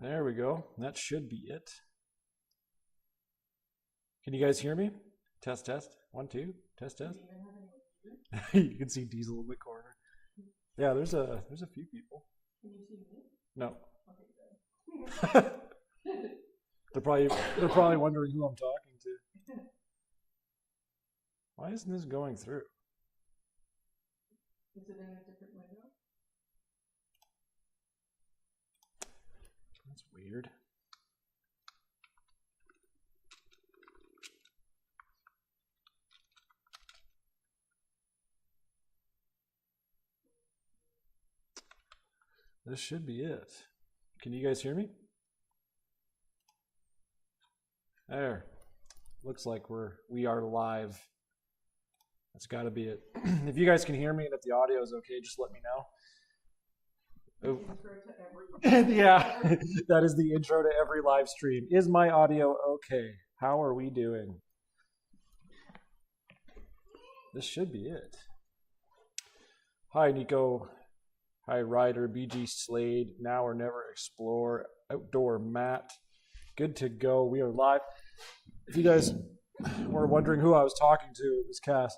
There we go. That should be it. Can you guys hear me? Test, test. 1, 2. Test, test. You can see Diesel in the corner. Yeah, there's a few people. Can you see me? No. Okay, good. They're probably wondering who I'm talking to. Why isn't this going through? Is it in a different window? That's weird. This should be it. Can you guys hear me? There. Looks like we are live. That's got to be it. If you guys can hear me and if the audio is okay, just let me know. Yeah, that is the intro to every live stream. Is my audio okay? How are we doing? This should be it. Hi, Nico. Hi, Ryder, BG Slade, Now or Never Explore, Outdoor Matt. Good to go. We are live. If you guys were wondering who I was talking to, it was Cass.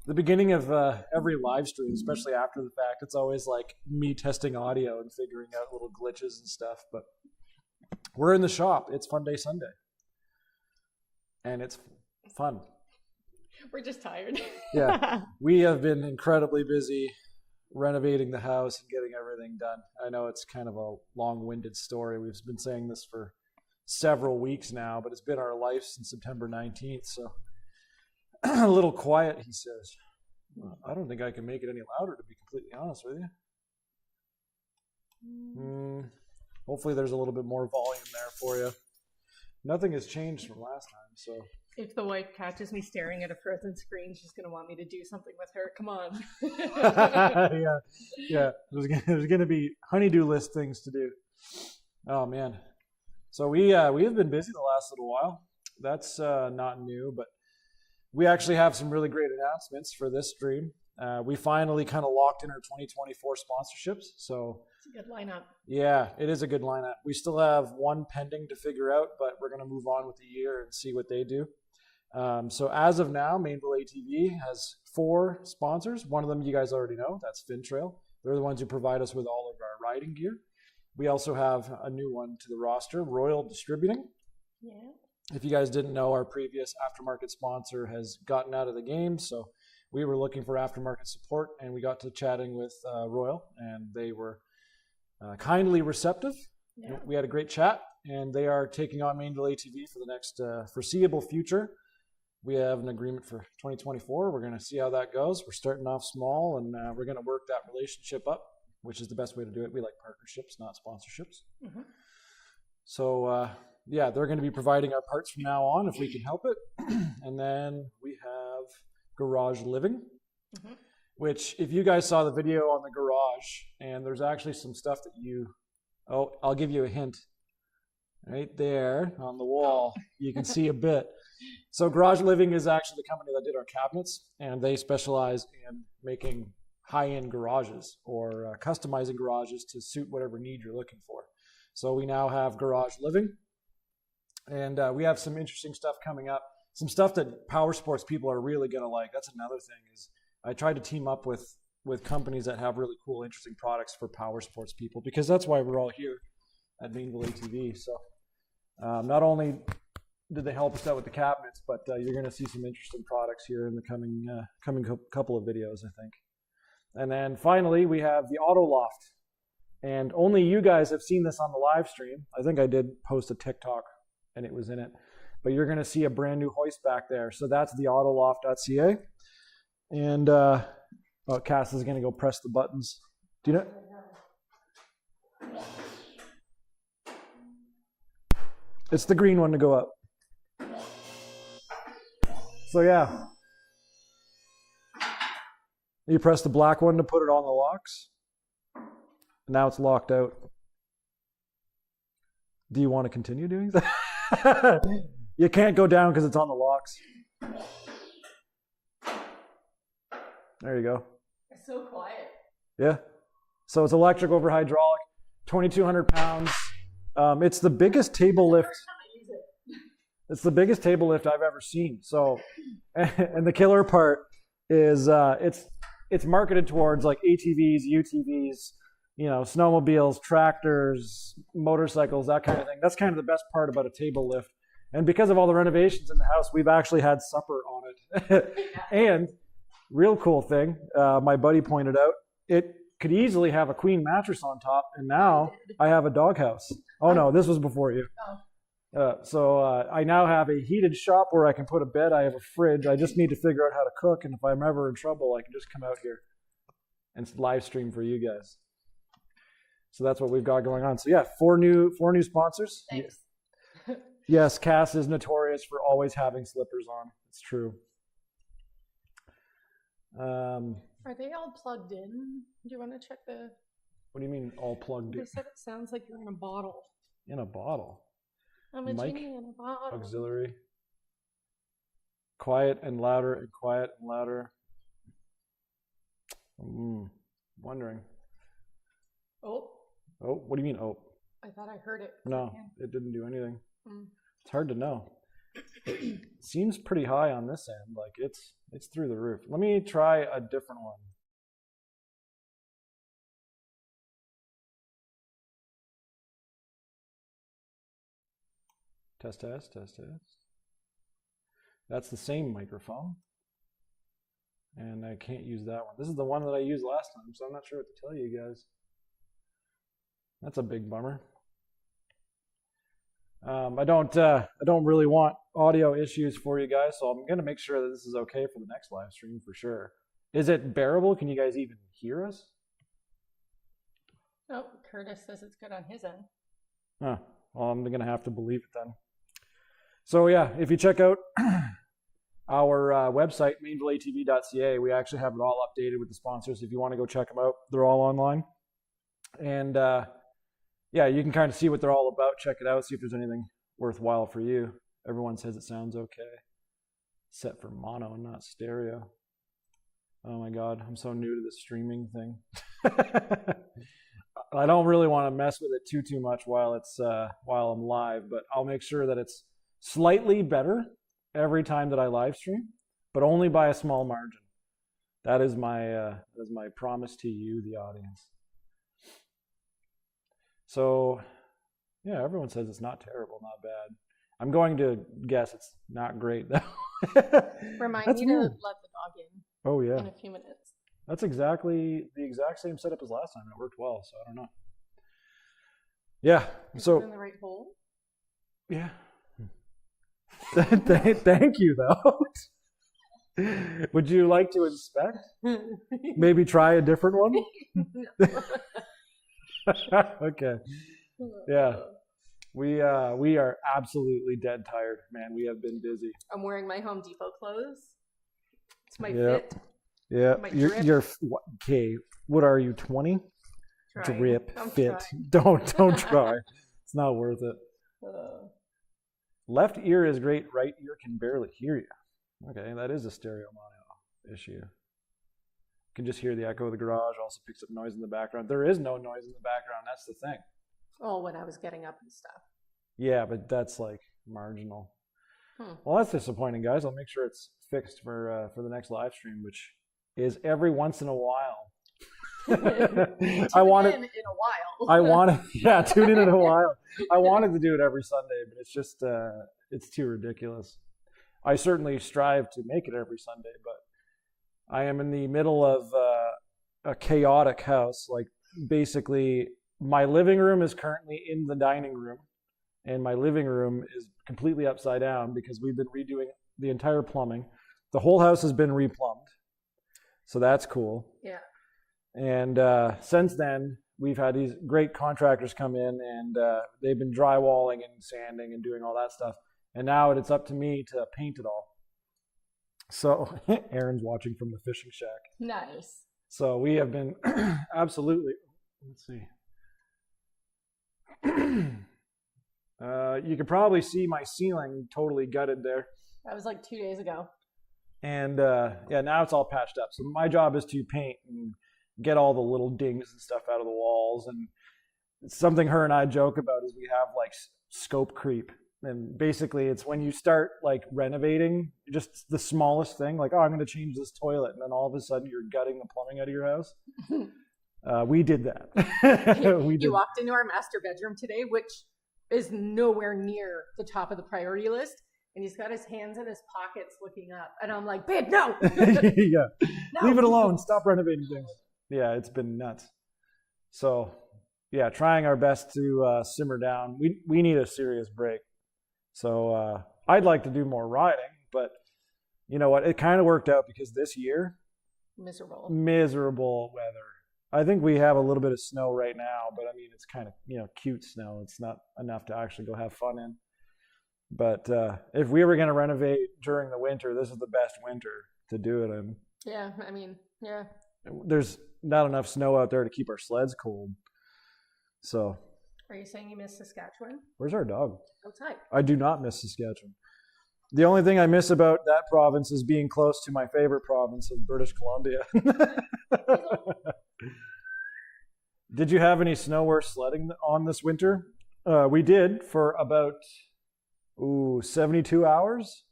The beginning of every live stream, especially after the fact, it's always like me testing audio and figuring out little glitches and stuff. But we're in the shop. It's Fun Day Sunday. And it's fun. We're just tired. Yeah. We have been incredibly busy renovating the house and getting everything done. I know it's kind of a long-winded story. We've been saying this for several weeks now, but it's been our life since September 19th. So a little quiet, he says. Well, I don't think I can make it any louder, to be completely honest with you. Hopefully there's a little bit more volume there for you. Nothing has changed from last time, so. If the wife catches me staring at a frozen screen, she's going to want me to do something with her. Come on. Yeah. There's going to be honey-do list things to do. Oh, man. So we have been busy the last little while. That's not new, but we actually have some really great announcements for this stream. We finally kind of locked in our 2024 sponsorships. So it's a good lineup. Yeah, it is a good lineup. We still have one pending to figure out, but we're going to move on with the year and see what they do. So as of now, Mainville ATV has 4 sponsors. One of them you guys already know. That's Fintrail. They're the ones who provide us with all of our riding gear. We also have a new one to the roster, Royal Distributing. Yeah. If you guys didn't know, our previous aftermarket sponsor has gotten out of the game, so we were looking for aftermarket support, and we got to chatting with Royal, and they were kindly receptive. Yeah. We had a great chat, and they are taking on Mainville ATV for the next foreseeable future. We have an agreement for 2024. We're going to see how that goes. We're starting off small, and we're going to work that relationship up, which is the best way to do it. We like partnerships, not sponsorships. Mm-hmm. So, yeah, they're going to be providing our parts from now on if we can help it. And then we have Garage Living, which if you guys saw the video on the garage, and there's actually some stuff that I'll give you a hint. Right there on the wall, you can see a bit. So Garage Living is actually the company that did our cabinets, and they specialize in making high-end garages or customizing garages to suit whatever need you're looking for. So we now have Garage Living. And we have some interesting stuff coming up. Some stuff that power sports people are really going to like. That's another thing is I tried to team up with companies that have really cool, interesting products for power sports people, because that's why we're all here at Mainville ATV. So not only did they help us out with the cabinets, but you're going to see some interesting products here in the coming couple of videos, I think. And then finally, we have the Auto Loft. And only you guys have seen this on the live stream. I think I did post a TikTok and it was in it, but you're going to see a brand new hoist back there. So that's the autoloft.ca. And Cass is going to go press the buttons. Do you know? It's the green one to go up. So yeah, you press the black one to put it on the locks. Now it's locked out. Do you want to continue doing that? You can't go down because it's on the locks. There you go. It's so quiet. Yeah. So it's electric over hydraulic, 2,200 pounds, It's the biggest table lift. It's the biggest table lift I've ever seen. So, and the killer part is it's marketed towards like ATVs, UTVs, snowmobiles, tractors, motorcycles, that kind of thing. That's kind of the best part about a table lift. And because of all the renovations in the house, we've actually had supper on it. And real cool thing, my buddy pointed out, it could easily have a queen mattress on top, and now I have a doghouse. Oh no, this was before you. So I now have a heated shop where I can put a bed. I have a fridge. I just need to figure out how to cook, and if I'm ever in trouble, I can just come out here and live stream for you guys. So that's what we've got going on. So yeah, four new sponsors. Thanks. Yes, Cass is notorious for always having slippers on. It's true. Are they all plugged in? Do you want to check the... What do you mean all plugged in? They said it sounds like you're in a bottle. In a bottle? I'm a Mic, genie in a bottle. auxiliary. Quiet and louder and quiet and louder. Wondering. Oh. Oh, what do you mean, oh? I thought I heard it. No, it didn't do anything. Mm. It's hard to know. It seems pretty high on this end. Like it's through the roof. Let me try a different one. Test, test, test, test. That's the same microphone. And I can't use that one. This is the one that I used last time, so I'm not sure what to tell you guys. That's a big bummer. I don't really want audio issues for you guys, so I'm gonna make sure that this is okay for the next live stream for sure. Is it bearable? Can you guys even hear us? Oh, Curtis says it's good on his end. Huh. Well, I'm gonna have to believe it then. So yeah, if you check out our website, mainvilletv.ca, we actually have it all updated with the sponsors. If you want to go check them out, they're all online. And yeah, you can kind of see what they're all about. Check it out, see if there's anything worthwhile for you. Everyone says it sounds okay. Set for mono and not stereo. Oh my God, I'm so new to this streaming thing. I don't really want to mess with it too much while I'm live, but I'll make sure that it's slightly better every time that I live stream, but only by a small margin. That is my promise to you, the audience. So, yeah, everyone says it's not terrible, not bad. I'm going to guess it's not great though. Remind me to let the dog in. Oh yeah. In a few minutes. That's exactly the exact same setup as last time. It worked well, so I don't know. Yeah. Is so it in the right hole? Yeah. Thank you though. Would you like to inspect? Maybe try a different one? Okay. Yeah. We are absolutely dead tired, man. We have been busy. I'm wearing my Home Depot clothes. It's my Yep. fit. Yeah. My You're okay. What are you, 20? Trying. Drip I'm fit. trying. Don't try. It's not worth it. Left ear is great. Right ear can barely hear you. Okay, that is a stereo mono issue. You can just hear the echo of the garage. Also picks up noise in the background. There is no noise in the background. That's the thing. Oh, when I was getting up and stuff. Yeah, but that's like marginal. Well, that's disappointing, guys. I'll make sure it's fixed for the next live stream, which is every once in a while. I want it in a while. Tune in a while. I wanted to do it every Sunday, but it's just it's too ridiculous. I certainly strive to make it every Sunday, but I am in the middle of a chaotic house. Like basically, my living room is currently in the dining room, and my living room is completely upside down because we've been redoing the entire plumbing. The whole house has been replumbed, so that's cool. Yeah. And since then, we've had these great contractors come in, and they've been drywalling and sanding and doing all that stuff. And now it's up to me to paint it all. So Aaron's watching from the fishing shack. Nice. So we have been absolutely, let's see. You could probably see my ceiling totally gutted there. That was like 2 days ago. And yeah, now it's all patched up. So my job is to paint and get all the little dings and stuff out of the walls. And something her and I joke about is we have like scope creep. And basically it's when you start like renovating just the smallest thing, like, oh, I'm going to change this toilet. And then all of a sudden you're gutting the plumbing out of your house. We did that. You walked into our master bedroom today, which is nowhere near the top of the priority list. And he's got his hands in his pockets looking up. And I'm like, babe, no. Yeah. No. Leave it alone. Stop renovating things. Yeah, it's been nuts. So, yeah, trying our best to simmer down. We need a serious break. So I'd like to do more riding, but you know what? It kind of worked out because this year, miserable weather. I think we have a little bit of snow right now, but I mean, it's kind of, cute snow. It's not enough to actually go have fun in. But if we were going to renovate during the winter, this is the best winter to do it in. Yeah, I mean, yeah. There's not enough snow out there to keep our sleds cold. So. Are you saying you miss Saskatchewan? Where's our dog? Outside. I do not miss Saskatchewan. The only thing I miss about that province is being close to my favorite province of British Columbia. Did you have any snow or sledding on this winter? We did for about 72 hours,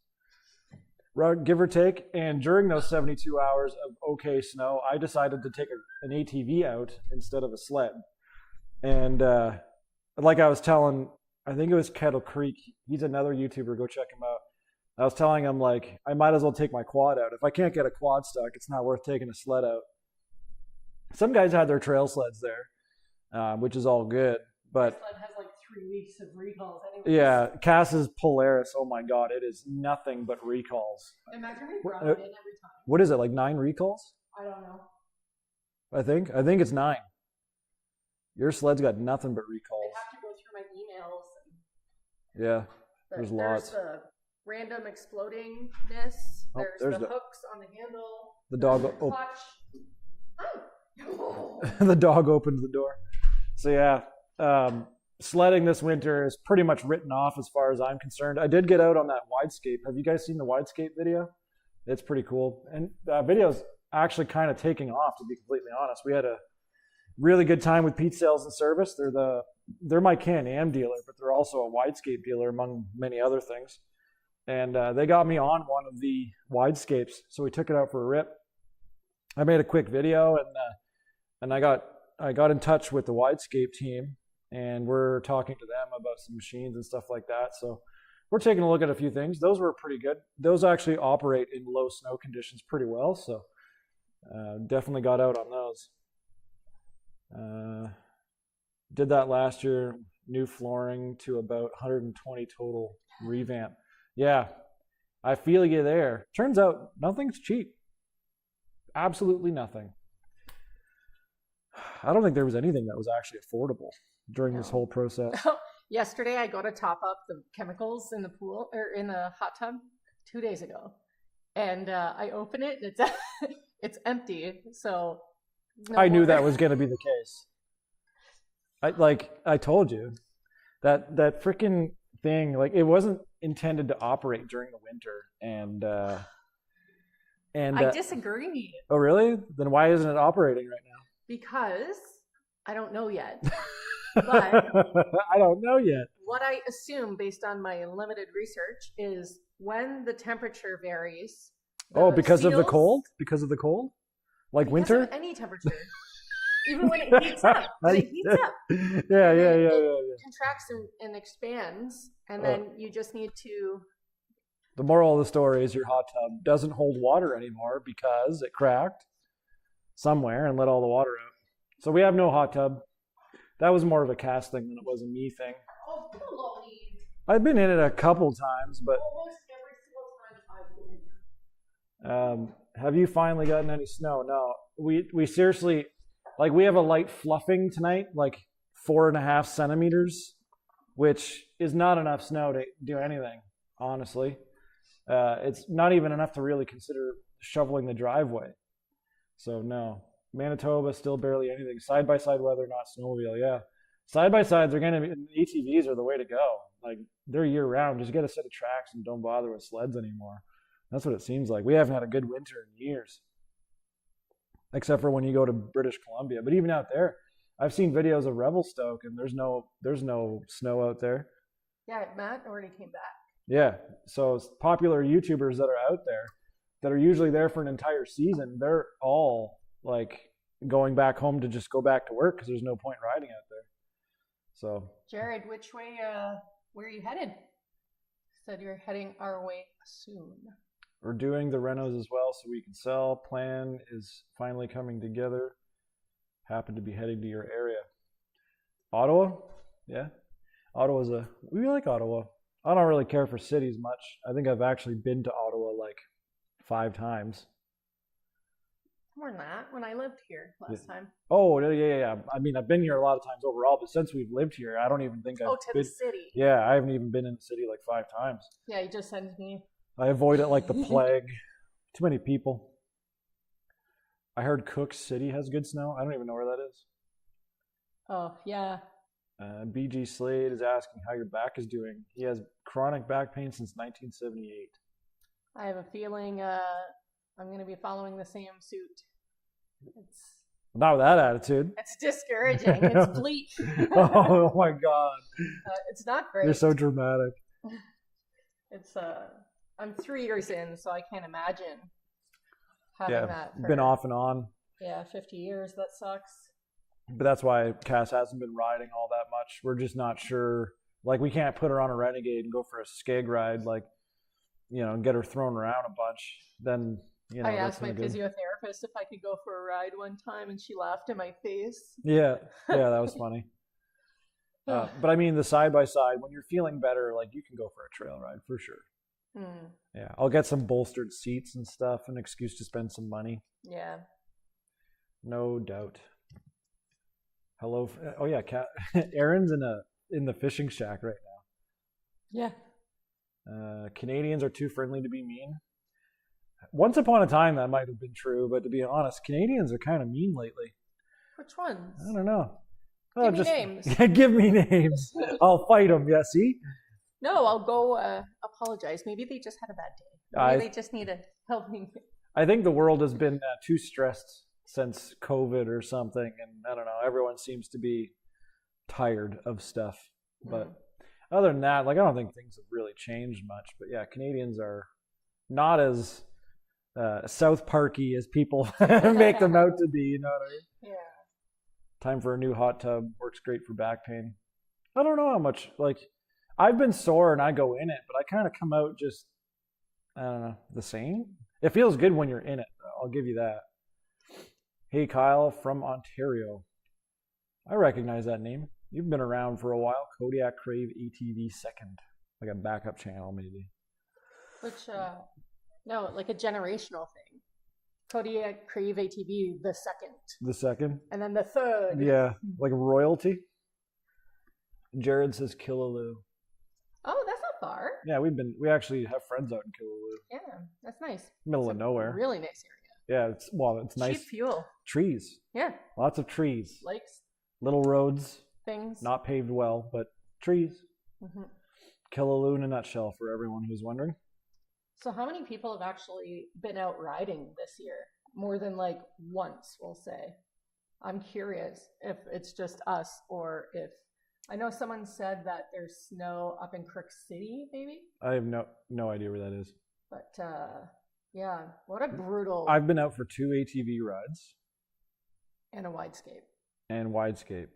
give or take. And during those 72 hours of okay snow, I decided to take an ATV out instead of a sled. And like I was telling, I think it was Kettle Creek. He's another YouTuber. Go check him out. I was telling him, like, I might as well take my quad out. If I can't get a quad stuck, it's not worth taking a sled out. Some guys had their trail sleds there, which is all good. But my sled has like 3 weeks of recalls anyways. Yeah, Cass's Polaris, oh my God, it is nothing but recalls. Imagine we brought it in every time. What is it, like 9 recalls? I don't know. I think it's 9. Your sled's got nothing but recalls. I have to go through my emails. Yeah, there's lots. There's the random explodingness. There's the hooks on the handle. The dog. Oh. The dog opened the door. So yeah, sledding this winter is pretty much written off as far as I'm concerned. I did get out on that widescape. Have you guys seen the widescape video? It's pretty cool. And video's actually kind of taking off, to be completely honest. We had a really good time with Pete Sales and Service. They're my Can-Am dealer, but they're also a widescape dealer among many other things. And they got me on one of the widescapes, so we took it out for a rip. I made a quick video, and I got in touch with the widescape team, and we're talking to them about some machines and stuff like that. So we're taking a look at a few things. Those were pretty good. Those actually operate in low snow conditions pretty well, so definitely got out on those. Did that last year, new flooring to about 120 total revamp. Yeah, I feel you there. Turns out nothing's cheap. Absolutely nothing. I don't think there was anything that was actually affordable during this whole process. Yesterday, I got to top up the chemicals in the pool or in the hot tub 2 days ago, and I open it. And it's empty. So I knew that was going to be the case. I told you that freaking thing, like, it wasn't intended to operate during the winter, and I disagree. Oh, really? Then why isn't it operating right now? Because I don't know yet. But I don't know yet. What I assume, based on my limited research, is when the temperature varies. Oh, because of the cold? Because of the cold? Like because winter? Of any temperature. Even when it heats up. When it heats up. Yeah. It contracts and expands, and then you just need to... The moral of the story is your hot tub doesn't hold water anymore because it cracked somewhere and let all the water out. So we have no hot tub. That was more of a Cass thing than it was a me thing. Oh, Lordy. I've been in it a couple times, but... Almost every single time I've been in. Have you finally gotten any snow? No. We seriously... Like, we have a light fluffing tonight, like 4.5 centimeters, which is not enough snow to do anything, honestly. It's not even enough to really consider shoveling the driveway. So, no. Manitoba, still barely anything. Side-by-side weather, not snowmobile, yeah. Side-by-sides are going to be... ATVs are the way to go. Like, they're year-round. Just get a set of tracks and don't bother with sleds anymore. That's what it seems like. We haven't had a good winter in years. Except for when you go to British Columbia. But even out there, I've seen videos of Revelstoke, and there's no snow out there. Yeah, Matt already came back. Yeah, so popular YouTubers that are out there that are usually there for an entire season, they're all like going back home to just go back to work because there's no point riding out there. So, Jared, which way? Where are you headed? Said you're heading our way soon. we're doing the renos as well, so we can sell. Plan is finally coming together. Happen to be heading to your area. Ottawa, yeah. We like Ottawa. I don't really care for cities much. I think I've actually been to Ottawa like 5 times. More than that, when I lived here last time. Oh, yeah. I mean, I've been here a lot of times overall, but since we've lived here, I don't even think I've the city. Yeah, I haven't even been in the city like 5 times. Yeah, you just sent me. I avoid it like the plague. Too many people. I heard Cook City has good snow. I don't even know where that is. Oh, yeah. BG Slade is asking how your back is doing. He has chronic back pain since 1978. I have a feeling I'm going to be following the same suit. Not with that attitude. It's discouraging. It's bleak. Oh my God. It's not great. You're so dramatic. It's I'm 3 years in, so I can't imagine having that. Been off and on. Yeah, 50 years. That sucks. But that's why Cass hasn't been riding all that much. We're just not sure. Like, we can't put her on a Renegade and go for a skeg ride, like, and get her thrown around a bunch. Then, I asked my physiotherapist if I could go for a ride one time, and she laughed in my face. Yeah, that was funny. But I mean, the side-by-side, when you're feeling better, like, you can go for a trail ride for sure. Yeah, I'll get some bolstered seats and stuff, an excuse to spend some money. Yeah. No doubt. Hello. Oh yeah, Aaron's in the fishing shack right now. Yeah. Canadians are too friendly to be mean. Once upon a time, that might have been true, but to be honest, Canadians are kind of mean lately. Which ones? I don't know. Give me names. Give me names. I'll fight them. Yeah, see? No, I'll go apologize. Maybe they just had a bad day. Maybe they just need a helping. I think the world has been too stressed since COVID or something, and I don't know, everyone seems to be tired of stuff. But other than that, like, I don't think things have really changed much. But yeah, Canadians are not as South Parky as people make them out to be, you know what I mean? Yeah. Time for a new hot tub. Works great for back pain. I don't know how much, like, I've been sore and I go in it, but I kind of come out just, I don't know, the same. It feels good when you're in it, though. I'll give you that. Hey, Kyle from Ontario. I recognize that name. You've been around for a while. Kodiak Crave ATV second. Like a backup channel, maybe. Which, no, like a generational thing. Kodiak Crave ATV the second. The second? And then the third. Yeah, like royalty. Jared says Killaloo. Oh, that's not far. Yeah, we actually have friends out in Killaloo. Yeah, that's nice. Middle of nowhere. Really nice area. Yeah, it's nice. Cheap fuel. Trees. Yeah. Lots of trees. Lakes. Little roads. Things. Not paved well, but trees. Killaloo in a nutshell for everyone who's wondering. So how many people have actually been out riding this year? More than like once, we'll say. I'm curious if it's just us or if... I know someone said that there's snow up in Creek City, maybe? I have no idea where that is. But... yeah, what a brutal... I've been out for 2 ATV rides. And a widescape.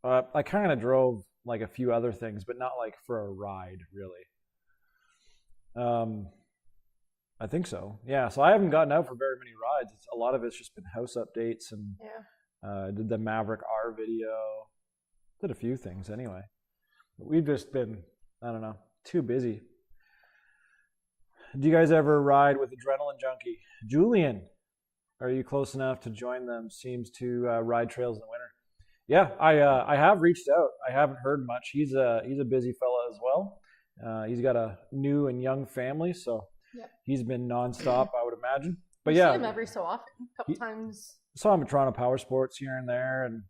I kind of drove like a few other things, but not like for a ride, really. I think so. Yeah, so I haven't gotten out for very many rides. A lot of it's just been house updates, and did the Maverick R video. Did a few things anyway. But we've just been, I don't know, too busy. Do you guys ever ride with Adrenaline Junkie? Julian, are you close enough to join them? Seems to ride trails in the winter. Yeah, I have reached out. I haven't heard much. He's a busy fella as well. He's got a new and young family, so he's been nonstop, I would imagine. But you see him every so often, a couple times. Saw him at Toronto Power Sports here and there, and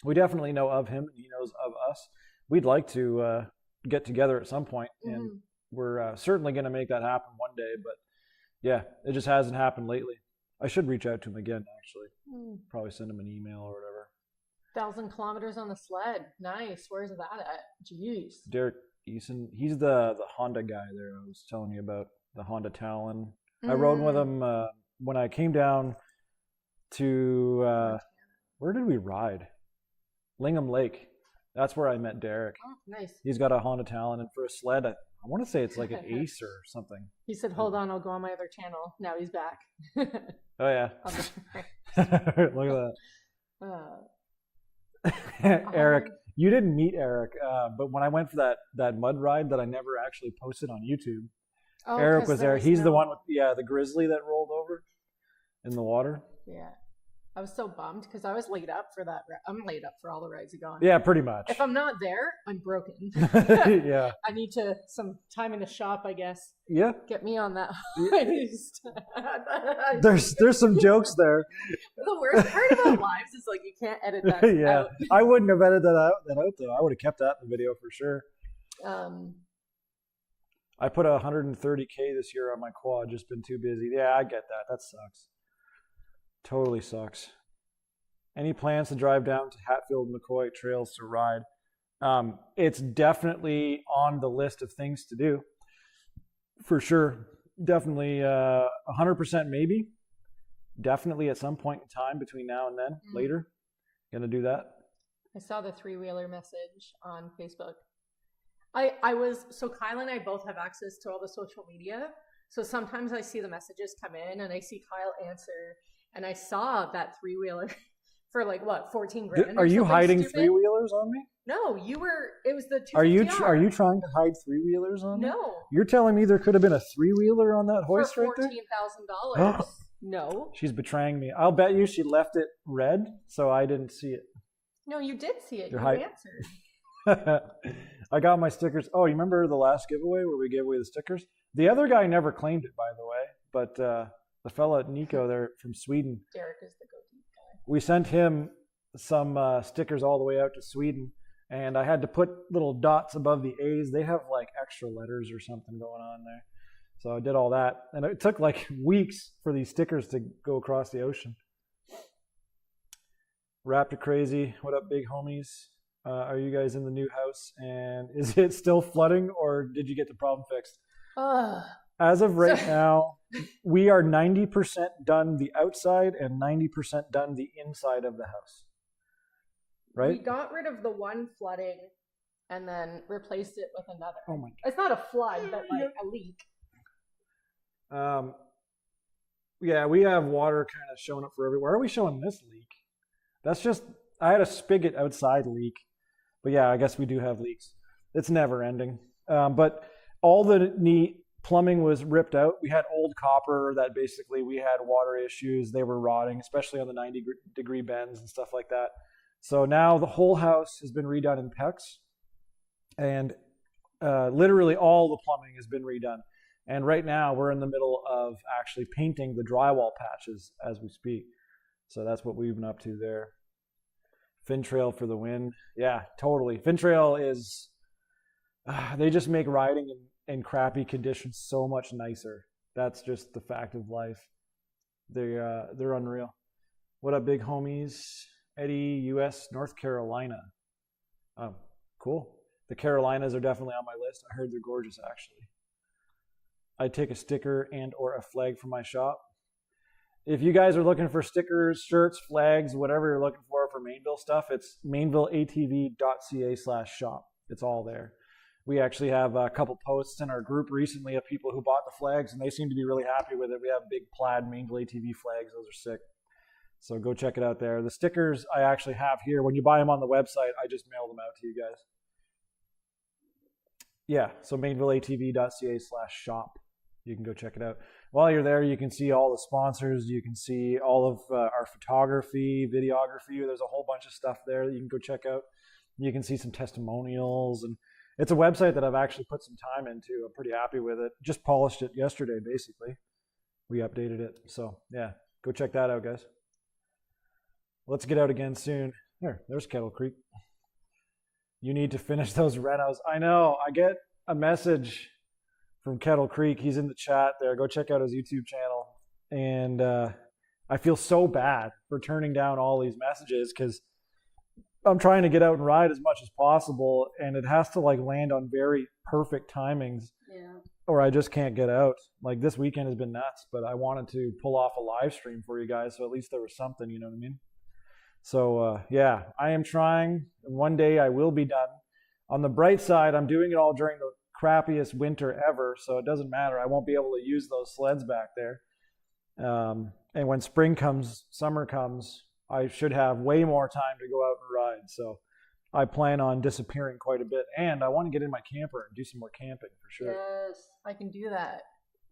we definitely know of him, and he knows of us. We'd like to get together at some point, and we're certainly going to make that happen one day. But yeah, it just hasn't happened lately. I should reach out to him again, actually. Probably send him an email or whatever. 1,000 kilometers on the sled. Nice. Where's that at? Jeez. Derek Eason, he's the Honda guy there I was telling you about, the Honda Talon. I rode with him when I came down to, where did we ride? Lingham Lake. That's where I met Derek. Oh, nice. He's got a Honda Talon, and for a sled, I want to say it's like an Ace or something. He said, hold on, I'll go on my other channel. Now he's back. Oh, yeah. Look at that. Eric, you didn't meet Eric, but when I went for that mud ride that I never actually posted on YouTube, Eric was there. He's the one with the grizzly that rolled over in the water. Yeah. I was so bummed because I was laid up for that. I'm laid up for all the rides you've gone. Yeah, pretty much. If I'm not there, I'm broken. Yeah. I need some time in the shop, I guess. Yeah. Get me on that hoist. There's some jokes there. The worst part about lives is like you can't edit that out. I wouldn't have edited that out though. I would have kept that in the video for sure. I put 130K this year on my quad, just been too busy. Yeah, I get that. That sucks. Totally sucks. Any plans to drive down to Hatfield McCoy trails to ride? It's definitely on the list of things to do. For sure. Definitely 100% maybe. Definitely at some point in time between now and then, later. Gonna do that. I saw the 3-wheeler message on Facebook. So Kyle and I both have access to all the social media. So sometimes I see the messages come in and I see Kyle answer. And I saw that 3-wheeler for like what, 14 grand? Are you hiding 3-wheelers on me? No, you were. It was the 250R. Are you trying to hide 3-wheelers on me? No. You're telling me there could have been a 3-wheeler on that hoist right there? $14,000. No. She's betraying me. I'll bet you she left it red, so I didn't see it. No, you did see it. You answered. I got my stickers. Oh, you remember the last giveaway where we gave away the stickers? The other guy never claimed it, by the way, but the fella Nico there from Sweden. Derek is the go-to guy. We sent him some stickers all the way out to Sweden, and I had to put little dots above the A's. They have like extra letters or something going on there. So I did all that, and it took like weeks for these stickers to go across the ocean. Raptor Crazy, what up, big homies? Are you guys in the new house, and is it still flooding, or did you get the problem fixed? As of right now, we are 90% done the outside and 90% done the inside of the house. Right? We got rid of the one flooding and then replaced it with another. Oh my God. It's not a flood, but like a leak. Yeah, we have water kind of showing up for everywhere. Why are we showing this leak? That's just, I had a spigot outside leak. But yeah, I guess we do have leaks. It's never ending. But all the neat plumbing was ripped out. We had old copper that basically we had water issues. They were rotting, especially on the 90-degree bends and stuff like that. So now the whole house has been redone in PEX. And literally all the plumbing has been redone. And right now we're in the middle of actually painting the drywall patches as we speak. So that's what we've been up to there. Fin Trail for the win. Yeah, totally. Fin Trail is, they just make riding in crappy conditions so much nicer. That's just the fact of life. They're unreal. What up, big homies? Eddie, U.S., North Carolina. Oh, cool. The Carolinas are definitely on my list. I heard they're gorgeous, actually. I'd take a sticker and or a flag from my shop. If you guys are looking for stickers, shirts, flags, whatever you're looking for Mainville stuff, it's mainvilletv.ca/shop. It's all there. We actually have a couple posts in our group recently of people who bought the flags, and they seem to be really happy with it. We have big plaid Mainville ATV flags. Those are sick. So go check it out there. The stickers I actually have here. When you buy them on the website, I just mail them out to you guys. Yeah, so mainvilletv.ca/shop. You can go check it out. While you're there, you can see all the sponsors. You can see all of our photography, videography. There's a whole bunch of stuff there that you can go check out. You can see some testimonials. And it's a website that I've actually put some time into. I'm pretty happy with it. Just polished it yesterday, basically. We updated it. So, yeah, go check that out, guys. Let's get out again soon. There's Kettle Creek. You need to finish those renos. I know. I get a message from Kettle Creek. He's in the chat there. Go check out his YouTube channel. And I feel so bad for turning down all these messages because I'm trying to get out and ride as much as possible, and it has to like land on very perfect timings, or I just can't get out. Like this weekend has been nuts, but I wanted to pull off a live stream for you guys, so at least there was something, you know what I mean? So yeah, I am trying. One day I will be done. On the bright side, I'm doing it all during the crappiest winter ever, so it doesn't matter. I won't be able to use those sleds back there. And when spring comes, summer comes, I should have way more time to go out and ride. So I plan on disappearing quite a bit, and I want to get in my camper and do some more camping for sure. Yes, I can do that.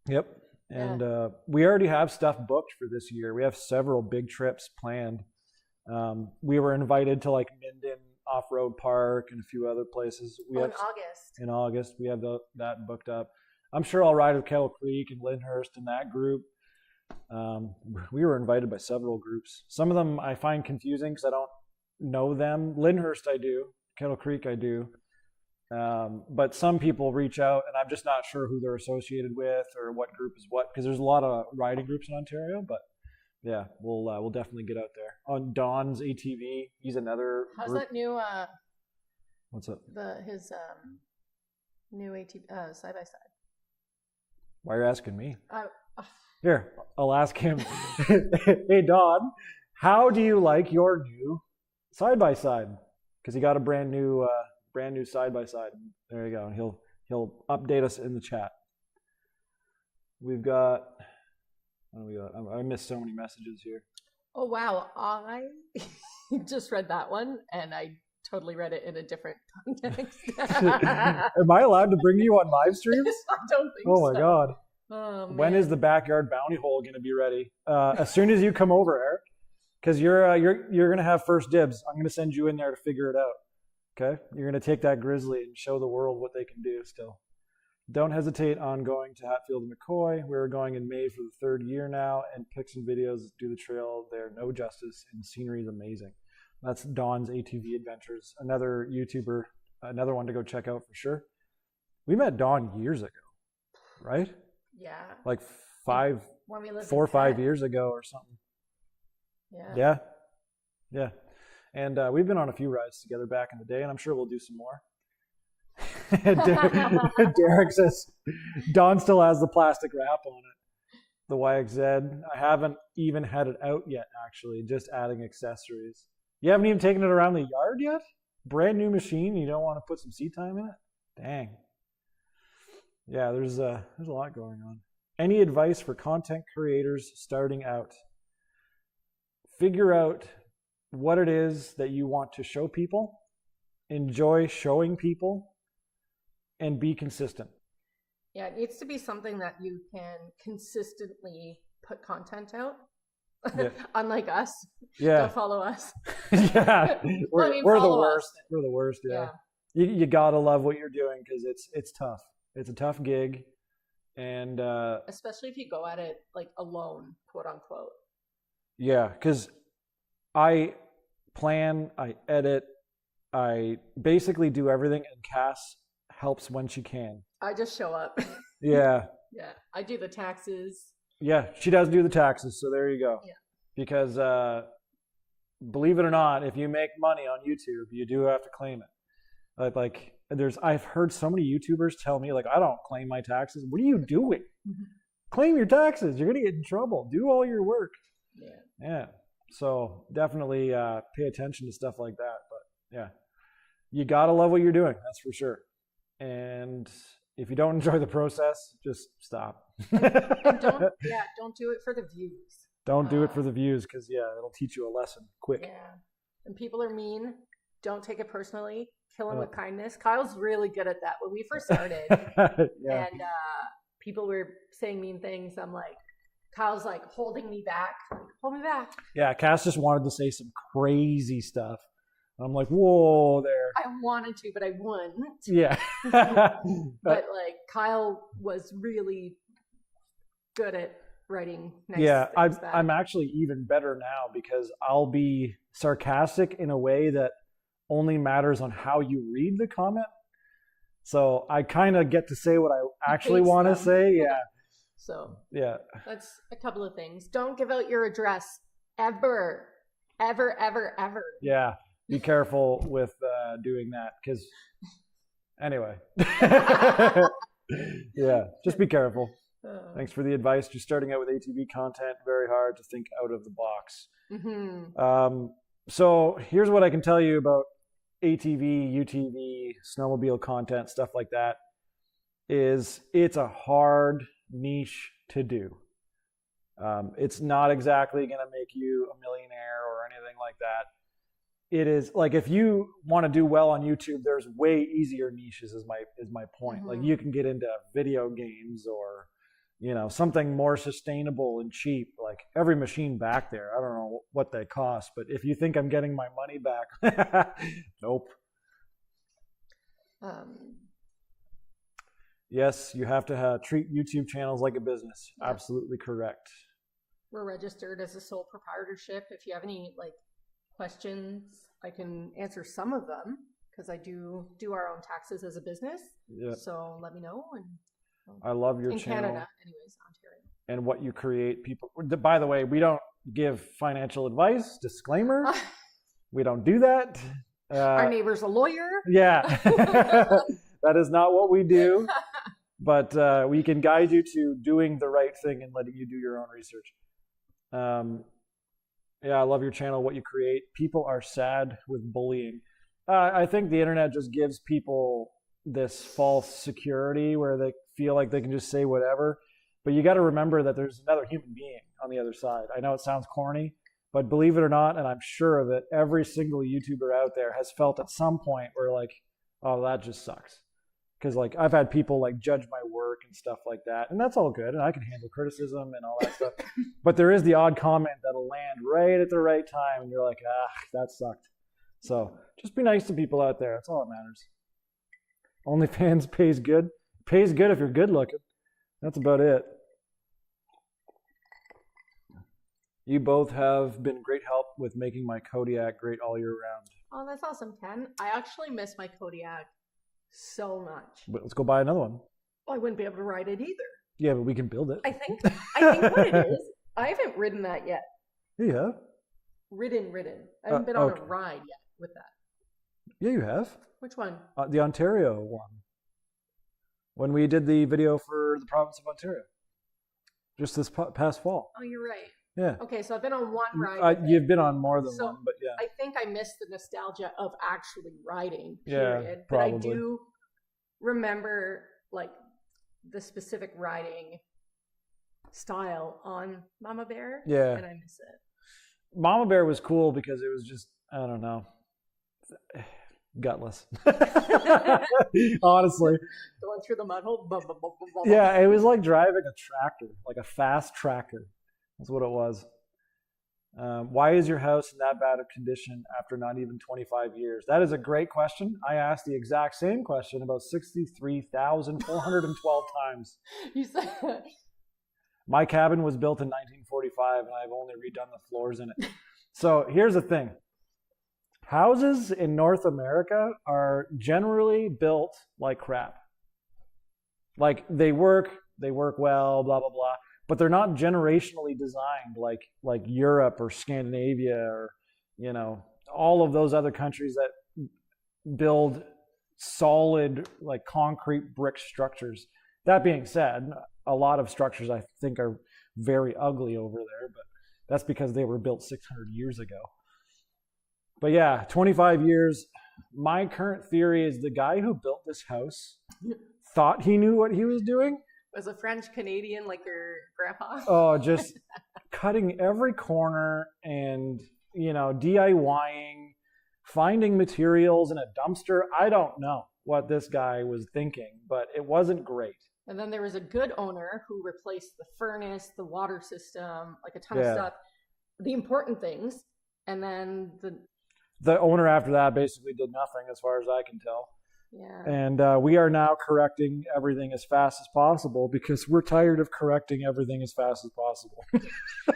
Yep. And we already have stuff booked for this year. We have several big trips planned. We were invited to like Minden Off-Road Park and a few other places. In August. In August, we have that booked up. I'm sure I'll ride with Kettle Creek and Lyndhurst in that group. We were invited by several groups. Some of them I find confusing because I don't know them. Lyndhurst I do. Kettle Creek I do. But some people reach out and I'm just not sure who they're associated with or what group is what, because there's a lot of riding groups in Ontario. But yeah, we'll definitely get out there. On Don's ATV, he's another How's group. that new What's up? His new ATV side by side? Why are you asking me? Uh, Here, I'll ask him. Hey Don, how do you like your new side by side? Because he got a brand new side by side. There you go. And he'll update us in the chat. We've got. What do we got? I missed so many messages here. Oh wow, I just read that one and I totally read it in a different context. Am I allowed to bring you on live streams? I don't think so. Oh my god. Oh, when is the backyard bounty hole going to be ready? As soon as you come over, Eric, because you're going to have first dibs. I'm going to send you in there to figure it out. Okay, you're going to take that grizzly and show the world what they can do. Still, don't hesitate on going to Hatfield and McCoy. We're going in May for the third year now, and pics and videos do the trail there. No justice, and the scenery is amazing. That's Don's ATV Adventures, another YouTuber, another one to go check out for sure. We met Don years ago, right? Yeah. Like 4 or 5 years ago or something. Yeah. And we've been on a few rides together back in the day, and I'm sure we'll do some more. Derek says, Don still has the plastic wrap on it. The YXZ. I haven't even had it out yet, actually. Just adding accessories. You haven't even taken it around the yard yet? Brand new machine. You don't want to put some seat time in it? Dang. Yeah, there's a lot going on. Any advice for content creators starting out? Figure out what it is that you want to show people, enjoy showing people, and be consistent. Yeah, it needs to be something that you can consistently put content out. Yeah. Unlike us. Yeah. Don't follow us. Yeah. We're the worst. Us. We're the worst, yeah. You gotta love what you're doing because it's tough. It's a tough gig. And especially if you go at it like alone, quote unquote. Yeah, because I plan, I edit, I basically do everything, and Cass helps when she can. I just show up. Yeah. Yeah, I do the taxes. Yeah, she does do the taxes, so there you go. Yeah. Because believe it or not, if you make money on YouTube, you do have to claim it. Like I've heard so many YouTubers tell me, like, I don't claim my taxes. What are you doing? Mm-hmm. Claim your taxes. You're gonna get in trouble. Do all your work. Yeah. So definitely pay attention to stuff like that. But yeah, you gotta love what you're doing. That's for sure. And if you don't enjoy the process, just stop. and don't do it for the views. Don't do it for the views because it'll teach you a lesson quick. Yeah. And people are mean. Don't take it personally. Kill them with kindness. Kyle's really good at that. When we first started and people were saying mean things, I'm like, Kyle's like holding me back. Like, hold me back. Yeah, Cass just wanted to say some crazy stuff. I'm like, whoa there. I wanted to, but I wouldn't. Yeah. But like Kyle was really good at writing nice things back. I'm actually even better now because I'll be sarcastic in a way that only matters on how you read the comment. So I kind of get to say what I actually want to say. Yeah. So yeah, that's a couple of things. Don't give out your address ever. Yeah. be careful with doing that because anyway. Yeah, just be careful. Thanks for the advice. Just starting out with ATV content, very hard to think out of the box. So here's what I can tell you about ATV, UTV, snowmobile content, stuff like that, is it's a hard niche to do. It's not exactly going to make you a millionaire or anything like that. It is like if you want to do well on YouTube, there's way easier niches is my point. Like you can get into video games or something more sustainable and cheap. Like every machine back there, I don't know what they cost, but if you think I'm getting my money back, nope. Yes, you have to treat YouTube channels like a business. Yeah. Absolutely correct. We're registered as a sole proprietorship. If you have any questions, I can answer some of them because I do our own taxes as a business. Yeah. So let me know. And I love your in channel. Canada, anyways, Ontario. And what you create, people. By the way, we don't give financial advice. Disclaimer: we don't do that. Our neighbor's a lawyer. Yeah, that is not what we do. But we can guide you to doing the right thing and letting you do your own research. Yeah, I love your channel, what you create. People are sad with bullying. I think the internet just gives people this false security where they feel like they can just say whatever. But you got to remember that there's another human being on the other side. I know it sounds corny, but believe it or not, and I'm sure that every single YouTuber out there has felt at some point where like, oh, that just sucks. Because like I've had people like judge my work and stuff like that, and that's all good, and I can handle criticism and all that stuff. But there is the odd comment that'll land right at the right time, and you're like, that sucked. So just be nice to people out there. That's all that matters. OnlyFans pays good. Pays good if you're good looking. That's about it. You both have been great help with making my Kodiak great all year round. Oh, that's awesome, Ken. I actually miss my Kodiak so much. But let's go buy another one. Well, I wouldn't be able to ride it either. Yeah, but we can build it. I think what it is, I haven't ridden that yet. Yeah. Ridden. I haven't been on a ride yet with that. Yeah, you have. Which one? The Ontario one. When we did the video for the province of Ontario. Just this past fall. Oh, you're right. Yeah. Okay, so I've been on one ride. You've been on more than one, but yeah. I think I missed the nostalgia of actually riding, period. Yeah, probably. But I do remember like the specific riding style on Mama Bear. Yeah. And I miss it. Mama Bear was cool because it was just, I don't know, gutless. Honestly. Going through the mud hole. Yeah, it was like driving a tractor, like a fast tractor. That's what it was. Why is your house in that bad of condition after not even 25 years? That is a great question. I asked the exact same question about 63,412 times. You said my cabin was built in 1945 and I've only redone the floors in it. So here's the thing. Houses in North America are generally built like crap. Like they work well, blah, blah, blah. But they're not generationally designed like Europe or Scandinavia or, all of those other countries that build solid, like concrete brick structures. That being said, a lot of structures I think are very ugly over there, but that's because they were built 600 years ago. But yeah, 25 years. My current theory is the guy who built this house thought he knew what he was doing. Was a French Canadian like your grandpa? Oh, just cutting every corner and, DIYing, finding materials in a dumpster. I don't know what this guy was thinking, but it wasn't great. And then there was a good owner who replaced the furnace, the water system, like a ton of stuff, the important things. And then the owner after that basically did nothing as far as I can tell. Yeah. And we are now correcting everything as fast as possible because we're tired of correcting everything as fast as possible.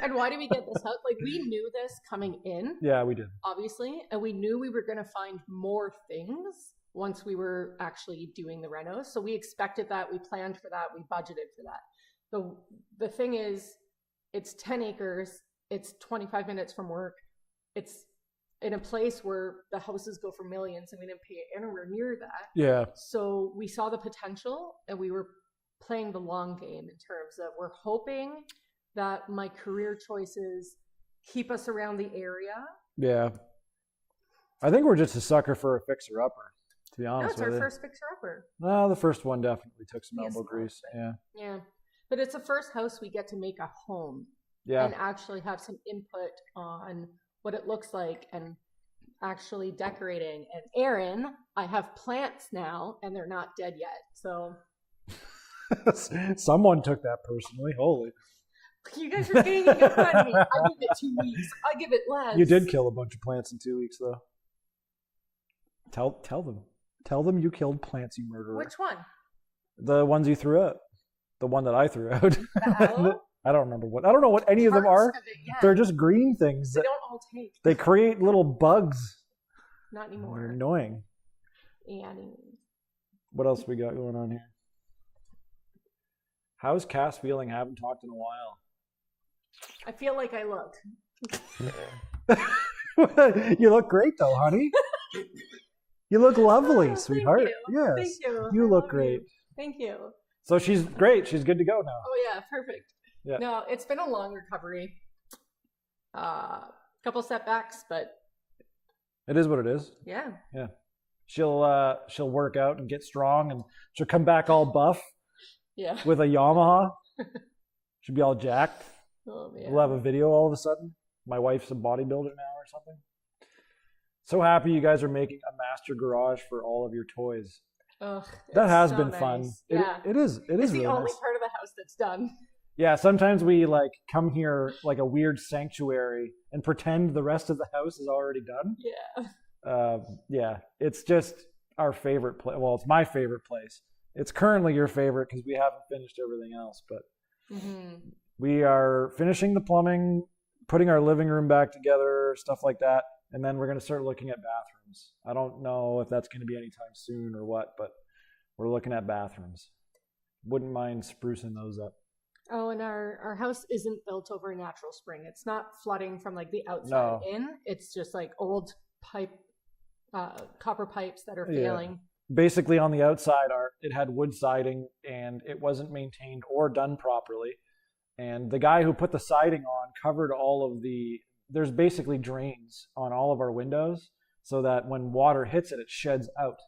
And why did we get this house? Like we knew this coming in. Yeah, we did. Obviously. And we knew we were going to find more things once we were actually doing the renos. So we expected that. We planned for that. We budgeted for that. The thing is, it's 10 acres. It's 25 minutes from work. It's in a place where the houses go for millions and we didn't pay anywhere near that. Yeah. So we saw the potential and we were playing the long game in terms of we're hoping that my career choices keep us around the area. Yeah. I think we're just a sucker for a fixer-upper, to be honest No, it's with our you. first fixer-upper. No, the first one definitely took some Yes, elbow grease. Yeah. Yeah. But it's the first house we get to make a home Yeah. and actually have some input on what it looks like and actually decorating. And Aaron, I have plants now and they're not dead yet. So Someone took that personally. Holy. you guys are ganging up on me. I give it 2 weeks. I give it less. You did kill a bunch of plants in 2 weeks, though. Tell them. Tell them you killed plants, you murderer. Which one? The ones you threw out. The one that I threw out. The aloe? I don't remember what. I don't know what any of them Parts are. of it, yeah. They're just green things. They don't all take. They create little bugs. Not They're anymore. annoying. And What else we got going on here? How's Cass feeling? I haven't talked in a while. I feel like I look. You look great, though, honey. You look lovely, Oh, sweetheart. Thank you. Yes, Thank you. you I look love great. you. Thank you. So she's great. She's good to go now. Oh yeah, perfect. Yeah. No, it's been a long recovery. Couple setbacks, but It is what it is. yeah. Yeah. She'll work out and get strong, and she'll come back all buff Yeah. with a Yamaha. She'll be all jacked. Oh man. We'll have a video all of a sudden. My wife's a bodybuilder now or something. So happy you guys are making a master garage for all of your toys. Ugh, That it's has so been nice. fun. Yeah. It is. It It's is the really only nice. part of the house that's done. Yeah, sometimes we like come here like a weird sanctuary and pretend the rest of the house is already done. Yeah. Yeah, it's just our favorite place. Well, it's my favorite place. It's currently your favorite because we haven't finished everything else, but we are finishing the plumbing, putting our living room back together, stuff like that, and then we're going to start looking at bathrooms. I don't know if that's going to be anytime soon or what, but we're looking at bathrooms. Wouldn't mind sprucing those up. Oh, and our house isn't built over a natural spring. It's not flooding from like the outside in. It's just like old copper pipes that are failing. Basically on the outside, it had wood siding and it wasn't maintained or done properly. And the guy who put the siding on covered all of there's basically drains on all of our windows so that when water hits it, it sheds out.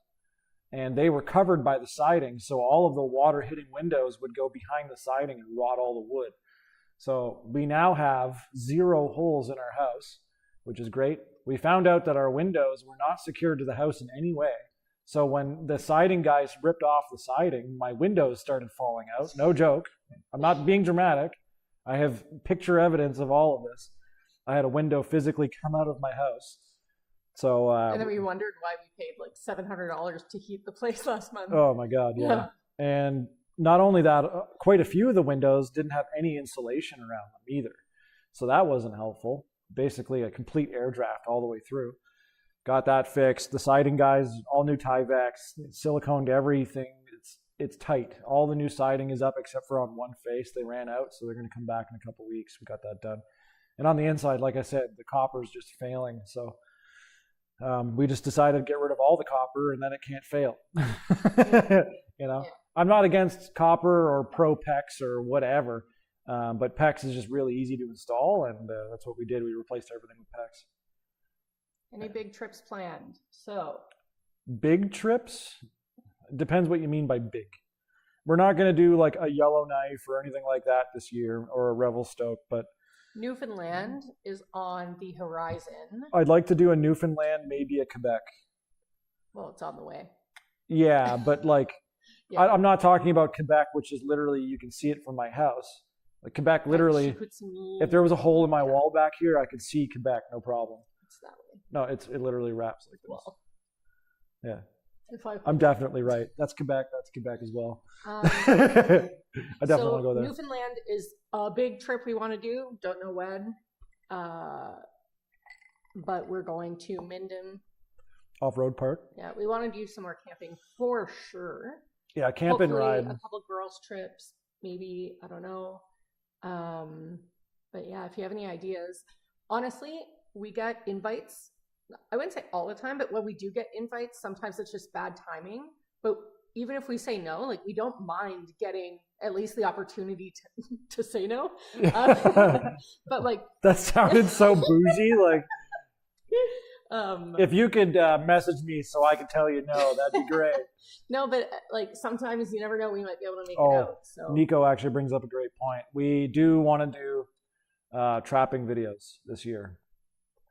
And they were covered by the siding, so all of the water hitting windows would go behind the siding and rot all the wood. So we now have 0 holes in our house, which is great. We found out that our windows were not secured to the house in any way. So when the siding guys ripped off the siding, my windows started falling out. No joke. I'm not being dramatic. I have picture evidence of all of this. I had a window physically come out of my house. So And then we wondered why we paid like $700 to heat the place last month. Oh my God, yeah. And not only that, quite a few of the windows didn't have any insulation around them either. So that wasn't helpful. Basically a complete air draft all the way through. Got that fixed. The siding guys, all new Tyvek, siliconed everything. It's tight. All the new siding is up except for on one face. They ran out, so they're going to come back in a couple weeks. We got that done. And on the inside, like I said, the copper's just failing. So we just decided to get rid of all the copper, and then it can't fail. I'm not against copper or Pro PEX or whatever, but PEX is just really easy to install, and that's what we did. We replaced everything with PEX. Any big trips planned? So big trips? Depends what you mean by big. We're not going to do like a Yellowknife or anything like that this year, or a Revelstoke, but Newfoundland is on the horizon. I'd like to do a Newfoundland, maybe a Quebec. Well, it's on the way. Yeah, but like, I'm not talking about Quebec, which is literally, you can see it from my house. Like Quebec, literally, if there was a hole in my wall back here, I could see Quebec, no problem. It's that way. No, it literally wraps like this. Well, yeah. I'm definitely right. That's Quebec as well. I definitely want to go there. Newfoundland is a big trip we want to do. Don't know when. But we're going to Minden. Off-road park? Yeah, we want to do some more camping for sure. Yeah, camp and Hopefully ride. A couple girls' trips, maybe. I don't know. But yeah, if you have any ideas. Honestly, we got invites I wouldn't say all the time, but when we do get invites, sometimes it's just bad timing. But even if we say no, like we don't mind getting at least the opportunity to say no. But like that sounded so bougie. Like, if you could message me so I could tell you no, that'd be great. No, but like sometimes you never know, we might be able to make it out. So Nico actually brings up a great point. We do want to do trapping videos this year.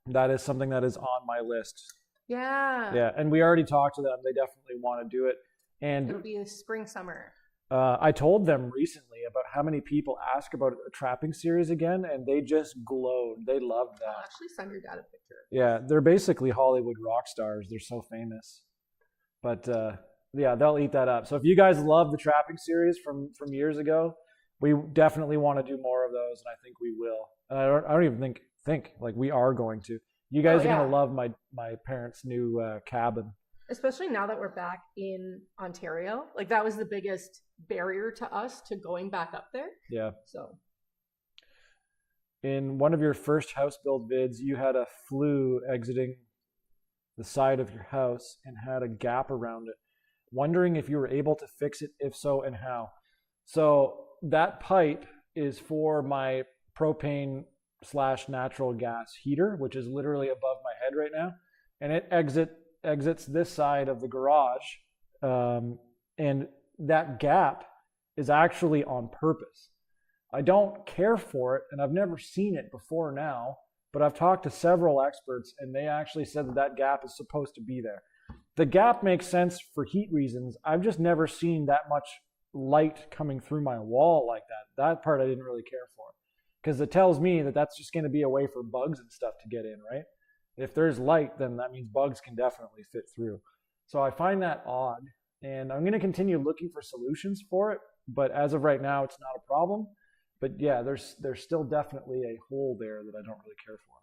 That is something that is on my list. Yeah, and we already talked to them. They definitely want to do it. And it'll be a spring, summer. I told them recently about how many people ask about a trapping series again, and they just glowed. They loved that. I'll actually send your dad a picture. Yeah, they're basically Hollywood rock stars. They're so famous. But yeah, they'll eat that up. So if you guys love the trapping series from years ago, we definitely want to do more of those, and I think we will. And I don't even think like we are going to. You guys are going to love my parents' new cabin. Especially now that we're back in Ontario. Like that was the biggest barrier to us to going back up there. Yeah. So in one of your first house build vids, you had a flue exiting the side of your house and had a gap around it. Wondering if you were able to fix it, if so, and how. So that pipe is for my propane/natural gas heater, which is literally above my head right now. And it exits this side of the garage. And that gap is actually on purpose. I don't care for it, and I've never seen it before now, but I've talked to several experts, and they actually said that gap is supposed to be there. The gap makes sense for heat reasons. I've just never seen that much light coming through my wall like that. That part I didn't really care for, because it tells me that that's just going to be a way for bugs and stuff to get in, right? If there's light, then that means bugs can definitely fit through. So I find that odd, and I'm going to continue looking for solutions for it, but as of right now, it's not a problem. But yeah, there's still definitely a hole there that I don't really care for.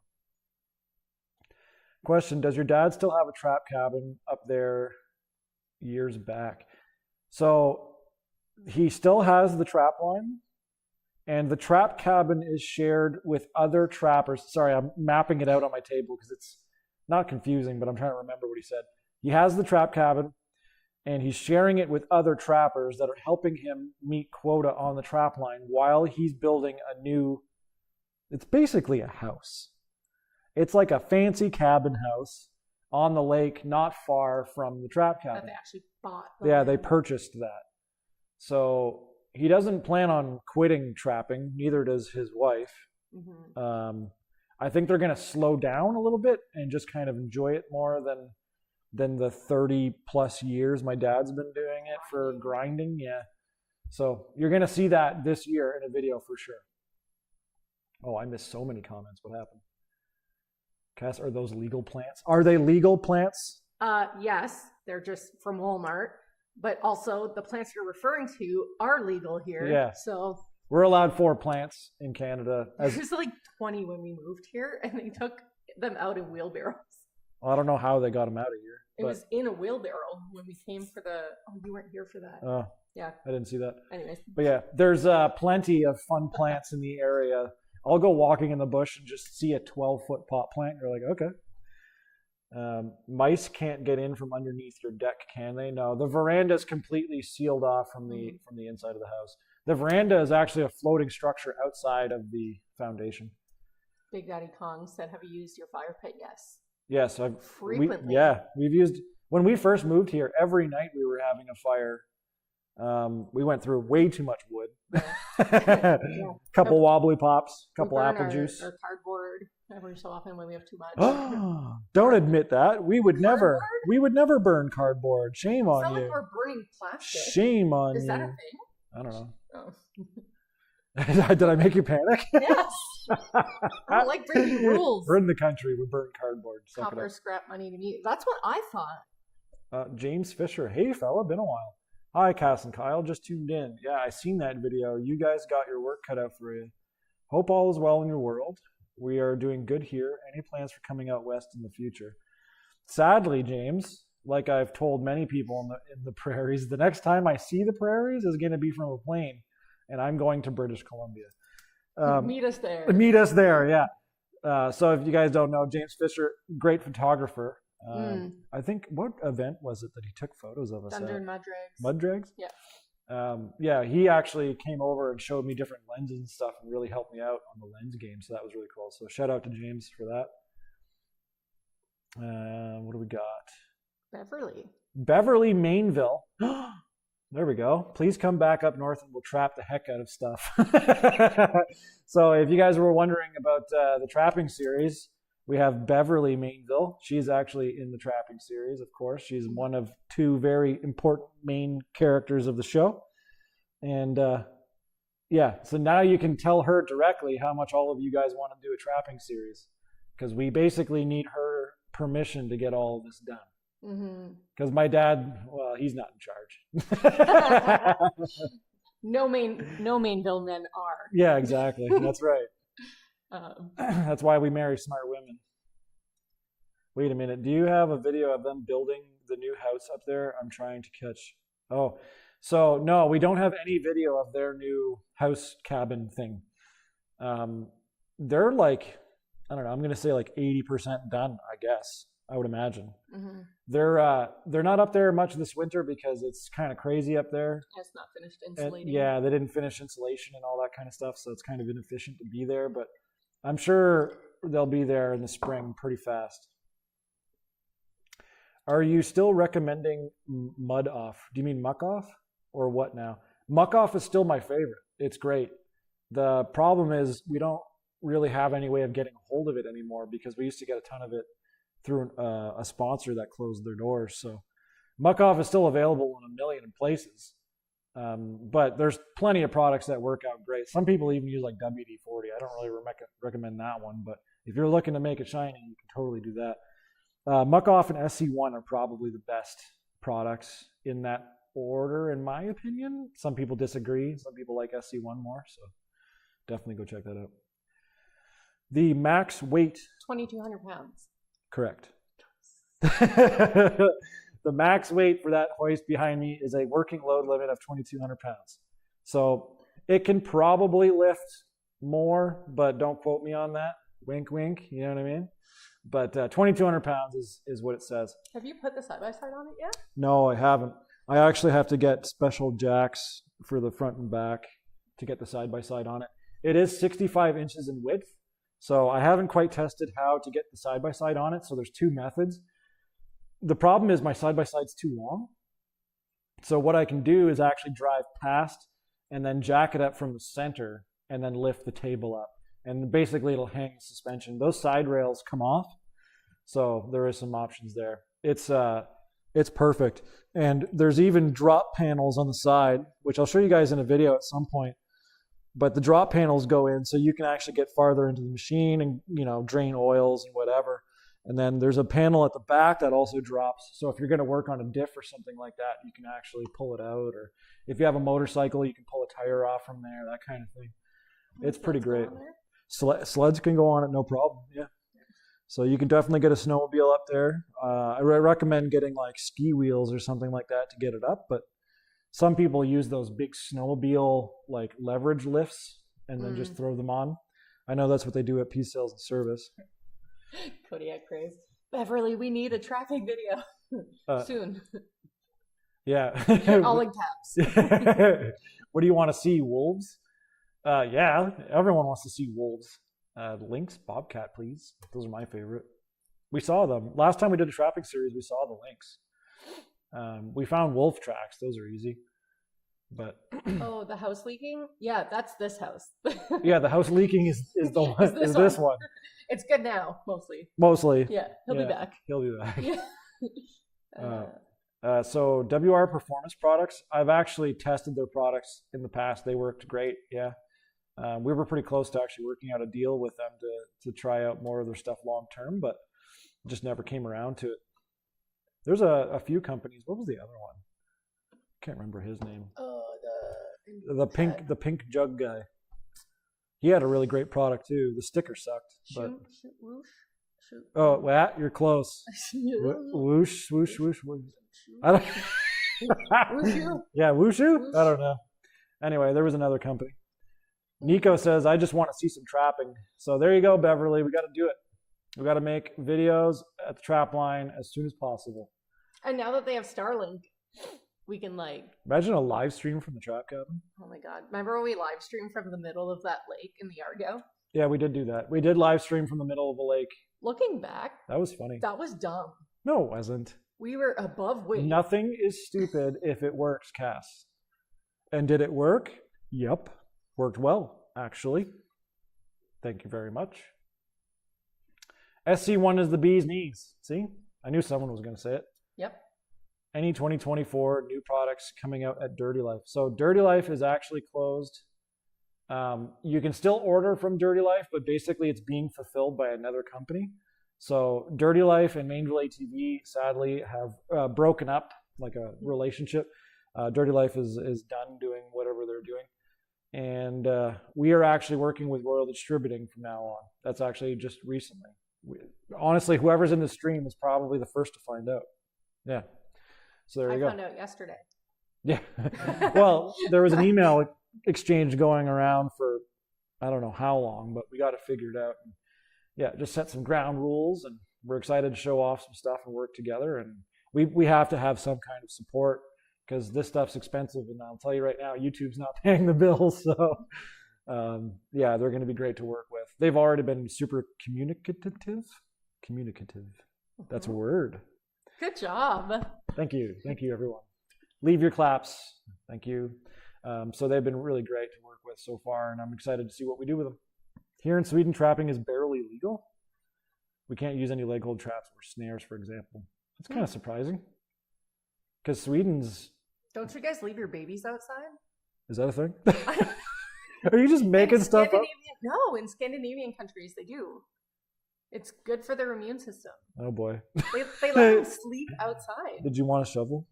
Question, does your dad still have a trap cabin up there years back? So he still has the trap line, and the trap cabin is shared with other trappers. Sorry, I'm mapping it out on my table because it's not confusing, but I'm trying to remember what he said. He has the trap cabin, and he's sharing it with other trappers that are helping him meet quota on the trap line while he's building a new, it's basically a house. It's like a fancy cabin house on the lake, not far from the trap cabin. That they actually bought. Yeah, they purchased that. So he doesn't plan on quitting trapping, neither does his wife. Mm-hmm. I think they're going to slow down a little bit and just kind of enjoy it more than the 30 plus years my dad's been doing it for grinding. Yeah. So you're going to see that this year in a video for sure. Oh, I missed so many comments. What happened? Cass, are those legal plants? Are they legal plants? Yes, they're just from Walmart. But also the plants you're referring to are legal here. Yeah. So we're allowed 4 plants in Canada. There's like 20 when we moved here, and they took them out in wheelbarrows. I don't know how they got them out of here. It was in a wheelbarrow when we came for the. Oh, you weren't here for that. Oh, yeah. I didn't see that. Anyways. But yeah, there's plenty of fun plants in the area. I'll go walking in the bush and just see a 12-foot pot plant. You're like, okay. Mice can't get in from underneath your deck, can they? No, the veranda is completely sealed off from the inside of the house. The veranda is actually a floating structure outside of the foundation. Big Daddy Kong said, "Have you used your fire pit?" Yes. Yes, frequently. We've used, when we first moved here, every night we were having a fire. We went through way too much wood. Yeah. Couple wobbly pops, couple apple juice. Or cardboard every so often when we have too much. Don't admit that. We would never burn cardboard. Shame on you. It's not like we're burning plastic. Shame on you. Is that a thing? I don't know. Oh. Did I make you panic? Yes. I don't like breaking rules. We're in the country. We burn cardboard. Copper scrap money to me. That's what I thought. James Fisher. Hey, fella. Been a while. Hi, Cass and Kyle. Just tuned in. Yeah, I seen that video. You guys got your work cut out for you. Hope all is well in your world. We are doing good here. Any plans for coming out west in the future? Sadly, James, like I've told many people in the prairies, the next time I see the prairies is going to be from a plane, and I'm going to British Columbia. Meet us there. Meet us there, yeah. So if you guys don't know, James Fisher, great photographer. I think, what event was it that he took photos of us Thunder at? and Mud Drags. Mud Drags? Yeah. Yeah, he actually came over and showed me different lenses and stuff and really helped me out on the lens game. So that was really cool. So shout out to James for that. What do we got? Beverly, Mainville. There we go. Please come back up north and we'll trap the heck out of stuff. So if you guys were wondering about the trapping series, we have Beverly Mainville. She's actually in the trapping series, of course. She's one of two very important main characters of the show. And yeah, so now you can tell her directly how much all of you guys want to do a trapping series, because we basically need her permission to get all of this done. Because my dad, well, he's not in charge. No Mainville men are. Yeah, exactly. That's right. That's why we marry smart women. Wait a minute. Do you have a video of them building the new house up there? I'm trying to catch. Oh, so no, we don't have any video of their new house cabin thing. They're like, I don't know, I'm going to say like 80% done, I guess. I would imagine. They're not up there much this winter because it's kind of crazy up there. It's not finished insulating. Yeah, they didn't finish insulation and all that kind of stuff, so it's kind of inefficient to be there. But I'm sure they'll be there in the spring pretty fast. Are you still recommending mud off? Do you mean muck off or what now? Muck off is still my favorite. It's great. The problem is we don't really have any way of getting a hold of it anymore because we used to get a ton of it through a sponsor that closed their doors. So muck off is still available in a million places. But there's plenty of products that work out great. Some people even use like WD-40. I don't really recommend that one, but if you're looking to make it shiny, you can totally do that. Muck off and SC1 are probably the best products in that order, in my opinion. Some people disagree. Some people like SC1 more, so definitely go check that out. The max weight. 2,200 pounds. Correct. The max weight for that hoist behind me is a working load limit of 2,200 pounds. So it can probably lift more, but don't quote me on that. Wink, wink. You know what I mean? But 2,200 pounds is what it says. Have you put the side-by-side on it yet? No, I haven't. I actually have to get special jacks for the front and back to get the side-by-side on it. It is 65 inches in width. So I haven't quite tested how to get the side-by-side on it. So there's two methods. The problem is my side-by-side's too long. So what I can do is actually drive past and then jack it up from the center and then lift the table up. And basically it'll hang the suspension. Those side rails come off. So there is some options there. It's perfect. And there's even drop panels on the side, which I'll show you guys in a video at some point. But the drop panels go in so you can actually get farther into the machine and, you know, drain oils and whatever. And then there's a panel at the back that also drops. So if you're going to work on a diff or something like that, you can actually pull it out. Or if you have a motorcycle, you can pull a tire off from there, that kind of thing. It's pretty great. Sleds can go on it, no problem. Yeah. So you can definitely get a snowmobile up there. I recommend getting like ski wheels or something like that to get it up. But some people use those big snowmobile like leverage lifts and then just throw them on. I know that's what they do at Peace Sales and Service. Kodiak craze. Beverly, we need a tracking video soon. Yeah. All in caps. What do you want to see? Wolves? Yeah, everyone wants to see wolves. Lynx, bobcat, please. Those are my favorite. We saw them. Last time we did a trapping series, we saw the lynx. We found wolf tracks. Those are easy. But oh, the house leaking? Yeah, that's this house. Yeah, the house leaking is the one. Is this one? It's good now, mostly. Mostly. Yeah, he'll be back. He'll be back. So WR Performance Products, I've actually tested their products in the past. They worked great. Yeah. We were pretty close to actually working out a deal with them to try out more of their stuff long term, but just never came around to it. There's a few companies. What was the other one? I can't remember his name. Oh, the pink jug guy. He had a really great product too. The sticker sucked, but shoot. Oh, well, you're close. Whoosh, swoosh, whoosh, whoosh. I don't. Whooshu? Yeah, whooshu. I don't know. Anyway, there was another company. Nico says, I just want to see some trapping. So there you go, Beverly. We got to do it. We got to make videos at the trap line as soon as possible. And now that they have Starlink, we can like... Imagine a live stream from the trap cabin. Oh my God. Remember when we live streamed from the middle of that lake in the Argo? Yeah, we did do that. We did live stream from the middle of a lake. Looking back, that was funny. That was dumb. No, it wasn't. We were above weight. Nothing is stupid if it works, Cass. And did it work? Yep. Worked well, actually. Thank you very much. SC1 is the bee's knees. See? I knew someone was going to say it. Yep. Any 2024 new products coming out at Dirty Life. So Dirty Life is actually closed. You can still order from Dirty Life, but basically it's being fulfilled by another company. So Dirty Life and Mainville ATV sadly have broken up, like a relationship. Dirty Life is done doing whatever they're doing. And we are actually working with Royal Distributing from now on. That's actually just recently. Honestly, whoever's in the stream is probably the first to find out. Yeah. So there you go. I found out yesterday. Yeah. Well, there was an email exchange going around for I don't know how long, but we got it figured out. And yeah, just set some ground rules, and we're excited to show off some stuff and work together. And we have to have some kind of support because this stuff's expensive, and I'll tell you right now, YouTube's not paying the bills. So yeah, they're going to be great to work with. They've already been super communicative. That's a word. Good job. Thank you, everyone. Leave your claps. Thank you. So they've been really great to work with so far, and I'm excited to see what we do with them. Here in Sweden, trapping is barely legal. We can't use any leg hold traps or snares, for example. It's kind of surprising. Because Sweden's... Don't you guys leave your babies outside? Is that a thing? Are you just making stuff up? No, in Scandinavian countries they do. It's good for their immune system. Oh boy. They let them sleep outside. Did you want a shovel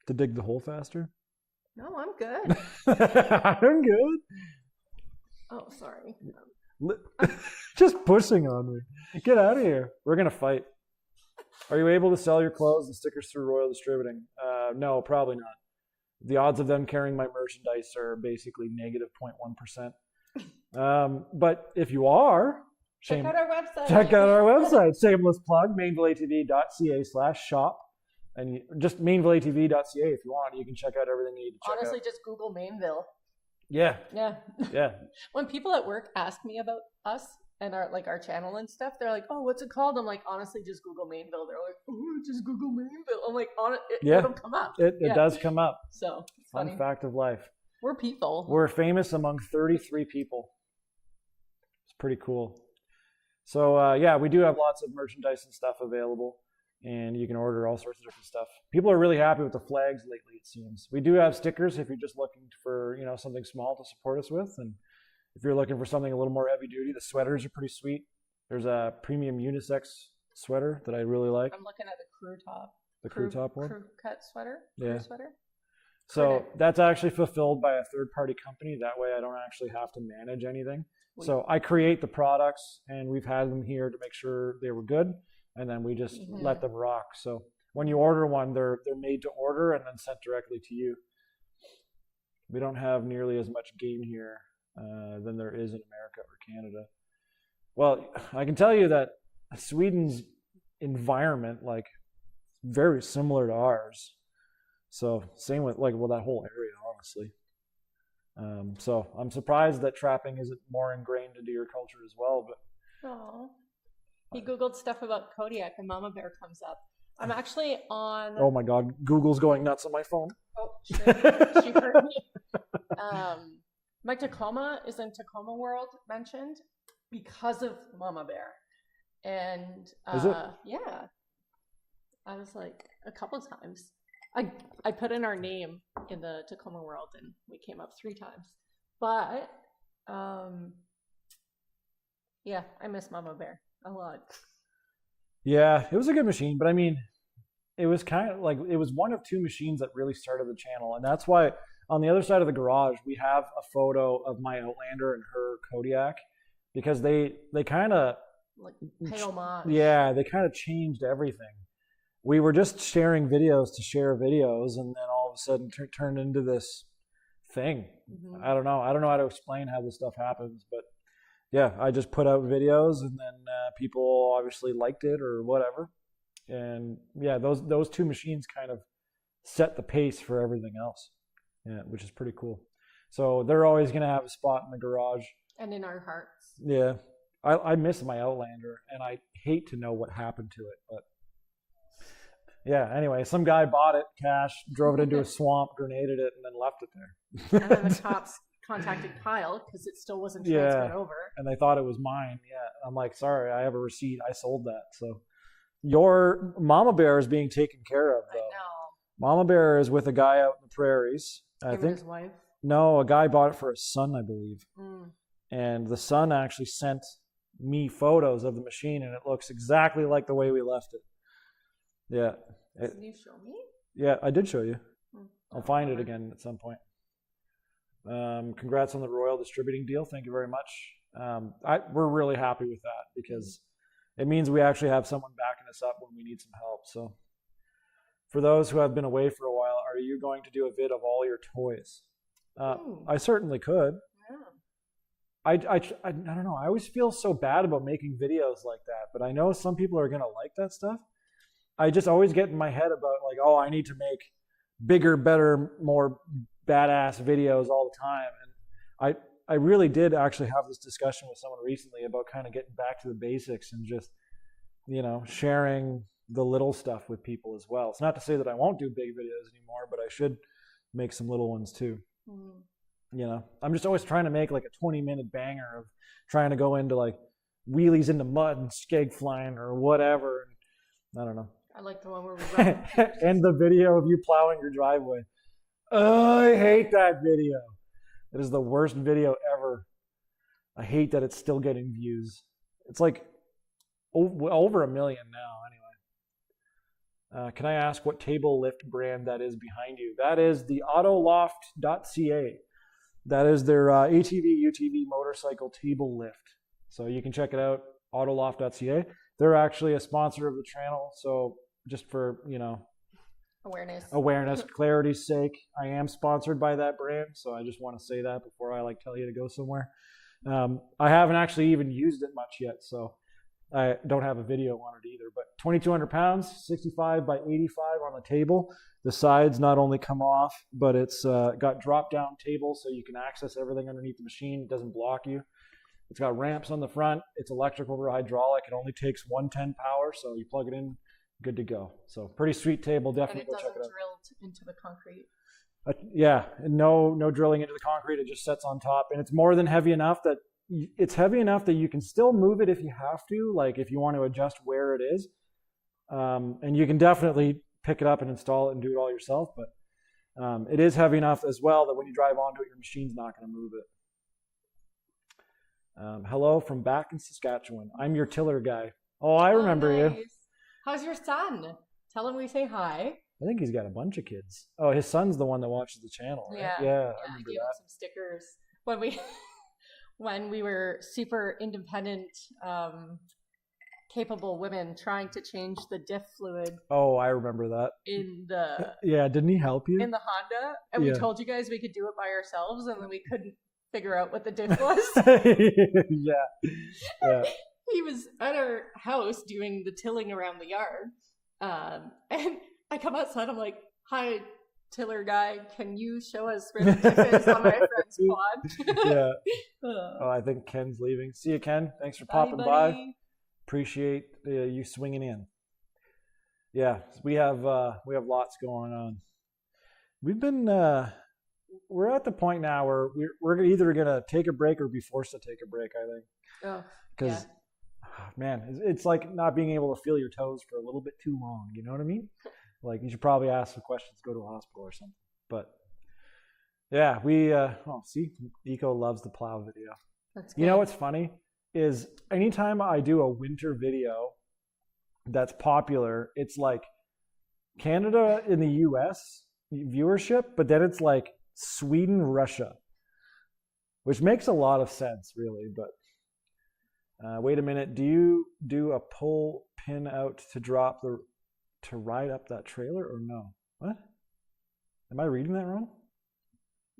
to dig the hole faster? No, I'm good. I'm good. Oh, sorry. Just pushing on me. Get out of here. We're going to fight. Are you able to sell your clothes and stickers through Royal Distributing? No, probably not. The odds of them carrying my merchandise are basically negative 0.1%. But if you are, check out our website. Check out our website. Shameless plug, mainvilletv.ca/shop. And just mainvilletv.ca if you want. You can check out everything you need to check Honestly, out. just Google Mainville. Yeah. Yeah. Yeah. When people at work ask me about us and our channel and stuff, they're like, "Oh, what's it called?" I'm like, "Honestly, just Google Mainville." They're like, "Oh, just Google Mainville." I'm like, it'll come up. It does come up. So fun funny. Fact of life. We're people. We're famous among 33 people. It's pretty cool. So yeah, we do have lots of merchandise and stuff available, and you can order all sorts of different stuff. People are really happy with the flags lately, it seems. We do have stickers if you're just looking for something small to support us with, and if you're looking for something a little more heavy duty, the sweaters are pretty sweet. There's a premium unisex sweater that I really like. I'm looking at the crew top. The crew top one? Crew cut sweater? Yeah. Crew sweater? So that's actually fulfilled by a third-party company. That way I don't actually have to manage anything. So I create the products, and we've had them here to make sure they were good, and then we just let them rock. So when you order one, they're made to order and then sent directly to you. We don't have nearly as much game here than there is in America or Canada. Well, I can tell you that Sweden's environment, very similar to ours. So same with that whole area, honestly. So I'm surprised that trapping isn't more ingrained into your culture as well. But oh, he Googled stuff about Kodiak and Mama Bear comes up. I'm actually on. Oh my God, Google's going nuts on my phone. Oh, shit. She heard me. My Tacoma is in Tacoma World mentioned because of Mama Bear, and is it? Yeah, I was like a couple times. I put in our name in the Tacoma World and we came up 3 times. But yeah, I miss Mama Bear a lot. Yeah, it was a good machine, but I mean, it was kind of it was one of 2 machines that really started the channel, and that's why on the other side of the garage we have a photo of my Outlander and her Kodiak, because they kind of pay homage. Yeah, they kind of changed everything. We were just sharing videos to share videos, and then all of a sudden turned into this thing. Mhm. I don't know how to explain how this stuff happens, but yeah, I just put out videos, and then people obviously liked it or whatever. And yeah, those two machines kind of set the pace for everything else. Yeah, which is pretty cool. So they're always going to have a spot in the garage. And in our hearts. Yeah. I miss my Outlander, and I hate to know what happened to it. But yeah, anyway, some guy bought it cash, drove it into a swamp, grenaded it, and then left it there. And then the cops contacted Kyle because it still wasn't transferred over. And they thought it was mine. Yeah. I'm like, sorry, I have a receipt. I sold that. So your mama bear is being taken care of, though. I know. Mama bear is with a guy out in the prairies. I Him think and his wife. No, a guy bought it for his son, I believe. Mm. And the son actually sent me photos of the machine, and it looks exactly like the way we left it. Yeah. Can you show me? Yeah, I did show you. Mm. I'll find it again at some point. Congrats on the Royal Distributing deal. Thank you very much. We're really happy with that because it means we actually have someone backing us up when we need some help. So for those who have been away for a while, are you going to do a vid of all your toys? I certainly could. Yeah. I don't know. I always feel so bad about making videos like that, but I know some people are going to like that stuff. I just always get in my head about like, oh, I need to make bigger, better, more badass videos all the time. And I really did actually have this discussion with someone recently about kind of getting back to the basics and just, sharing the little stuff with people as well. It's not to say that I won't do big videos anymore, but I should make some little ones too. Mm-hmm. I'm just always trying to make like a 20-minute banger of trying to go into like wheelies into mud and skeg flying or whatever. And I don't know. I like the one where we run. And the video of you plowing your driveway. Oh, I hate that video. It is the worst video ever. I hate that it's still getting views. It's like over 1 million now anyway. Can I ask what table lift brand that is behind you? That is the autoloft.ca. That is their ATV, UTV motorcycle table lift. So you can check it out, autoloft.ca. They're actually a sponsor of the channel. So just for, awareness, clarity's sake, I am sponsored by that brand. So I just want to say that before I tell you to go somewhere. I haven't actually even used it much yet. So I don't have a video on it either, but 2,200 pounds, 65 by 85 on the table. The sides not only come off, but it's got drop-down tables so you can access everything underneath the machine. It doesn't block you. It's got ramps on the front. It's electrical or hydraulic. It only takes 110 power, so you plug it in, good to go. So pretty sweet table. Definitely go check it out. And it doesn't drill into the concrete. Yeah, no drilling into the concrete. It just sets on top, and it's more than heavy enough that you can still move it if you have to, like if you want to adjust where it is. And you can definitely pick it up and install it and do it all yourself, but it is heavy enough as well that when you drive onto it, your machine's not going to move it. Hello from back in Saskatchewan. I'm your tiller guy. Oh, I remember nice. you. How's your son? Tell him we say hi. I think he's got a bunch of kids. Oh, his son's the one that watches the channel, right? Yeah, I remember I gave him that. some stickers when we were super independent, capable women trying to change the diff fluid. Oh, I remember that. In the yeah, didn't he help you? In the Honda, and we told you guys we could do it by ourselves, and then we couldn't figure out what the diff was. yeah. He was at our house doing the tilling around the yard, and I come outside. I'm like, "Hi, tiller guy, can you show us where the diff is on my friend's quad?" Yeah. Oh, I think Ken's leaving. See you, Ken. Thanks for popping by. Appreciate you swinging in. Yeah, we have lots going on. We've been we're at the point now where we're either gonna take a break or be forced to take a break. I think. Oh. Because, man, it's like not being able to feel your toes for a little bit too long. You know what I mean? Like you should probably ask some questions, go to a hospital or something. But yeah, we see, Eco loves the plow video. That's good. You know what's funny is anytime I do a winter video that's popular, it's like Canada in the US viewership, but then it's like Sweden, Russia, which makes a lot of sense, really. But wait a minute, do you do a pull pin out to ride up that trailer or no? What? Am I reading that wrong?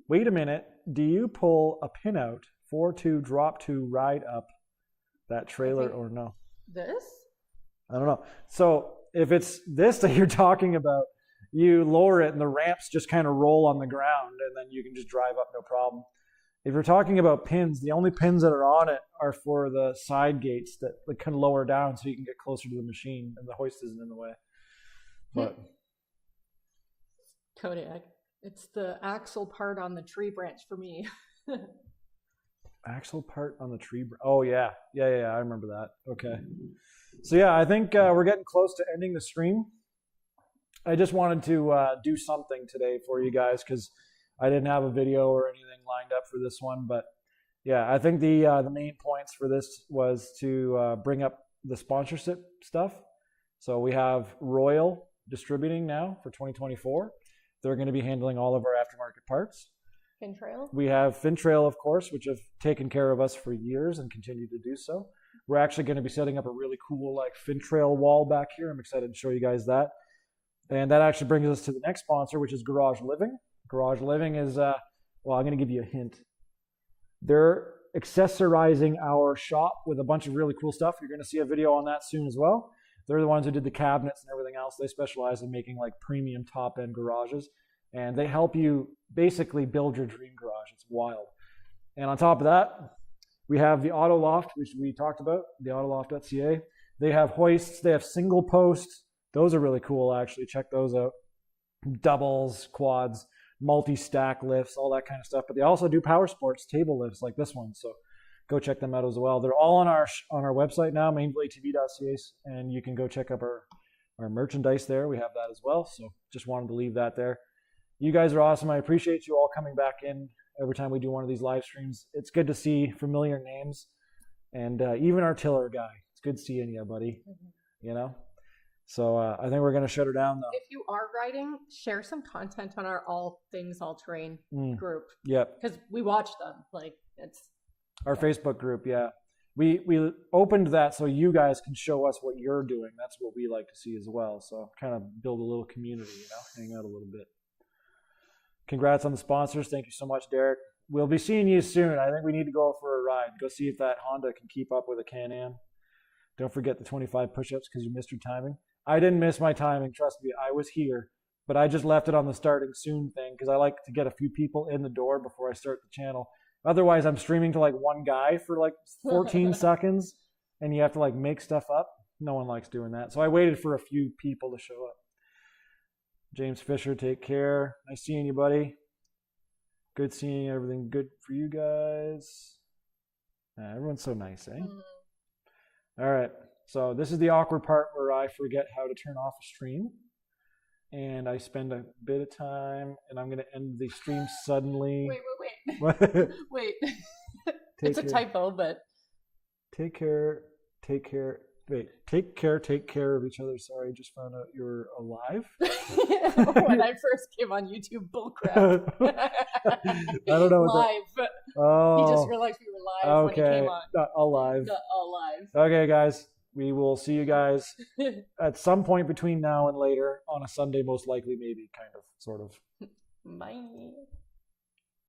wait a minute, do you pull a pin out to drop to ride up that trailer or no? This? I don't know. So if it's this that you're talking about, you lower it and the ramps just kind of roll on the ground and then you can just drive up no problem. If you're talking about pins, the only pins that are on it are for the side gates that can lower down so you can get closer to the machine and the hoist isn't in the way. But Kodiak, it's the axle part on the tree branch for me. Axle part on the tree. Oh, yeah. I remember that. Okay. So, yeah, I think we're getting close to ending the stream. I just wanted to do something today for you guys because I didn't have a video or anything lined up for this one. But, yeah, I think the main points for this was to bring up the sponsorship stuff. So we have Royal Distributing now for 2024. They're going to be handling all of our aftermarket parts. Fintrail? We have Fintrail, of course, which have taken care of us for years and continue to do so. We're actually going to be setting up a really cool Fintrail wall back here. I'm excited to show you guys that. And that actually brings us to the next sponsor, which is Garage Living. Garage Living is, well, I'm going to give you a hint. They're accessorizing our shop with a bunch of really cool stuff. You're going to see a video on that soon as well. They're the ones who did the cabinets and everything else. They specialize in making premium top-end garages. And they help you basically build your dream garage. It's wild. And on top of that, we have the Auto Loft, which we talked about, the autoloft.ca. They have hoists. They have single posts. Those are really cool, actually. Check those out. Doubles, quads, multi-stack lifts, all that kind of stuff. But they also do power sports table lifts like this one. So go check them out as well. They're all on our website now, mainvilletv.ca, and you can go check up our merchandise there. We have that as well. So just wanted to leave that there. You guys are awesome. I appreciate you all coming back in every time we do one of these live streams. It's good to see familiar names and even our tiller guy. It's good seeing you, buddy. Mm-hmm. You know? So I think we're going to shut her down, though. If you are riding, share some content on our All Things All Terrain group. Yep. Because we watch them. It's our Facebook group, yeah. We opened that so you guys can show us what you're doing. That's what we like to see as well. So kind of build a little community, hang out a little bit. Congrats on the sponsors. Thank you so much, Derek. We'll be seeing you soon. I think we need to go for a ride. Go see if that Honda can keep up with a Can-Am. Don't forget the 25 push-ups because you missed your timing. I didn't miss my timing. Trust me, I was here. But I just left it on the starting soon thing because I like to get a few people in the door before I start the channel. Otherwise, I'm streaming to one guy for 14 seconds and you have to make stuff up. No one likes doing that. So I waited for a few people to show up. James Fisher, take care. Nice seeing you, buddy. Good seeing everything good for you guys. Everyone's so nice, eh? All right. So this is the awkward part where I forget how to turn off a stream. And I spend a bit of time, and I'm going to end the stream suddenly. Wait. Wait. It's a typo, but... Take care. Wait, take care of each other. Sorry, I just found out you're alive. When I first came on YouTube, bullcrap. I don't know. Live. Oh. He just realized we were live when he came on. Alive. Alive. Okay, guys. We will see you guys at some point between now and later on a Sunday, most likely, maybe, kind of, sort of. Bye.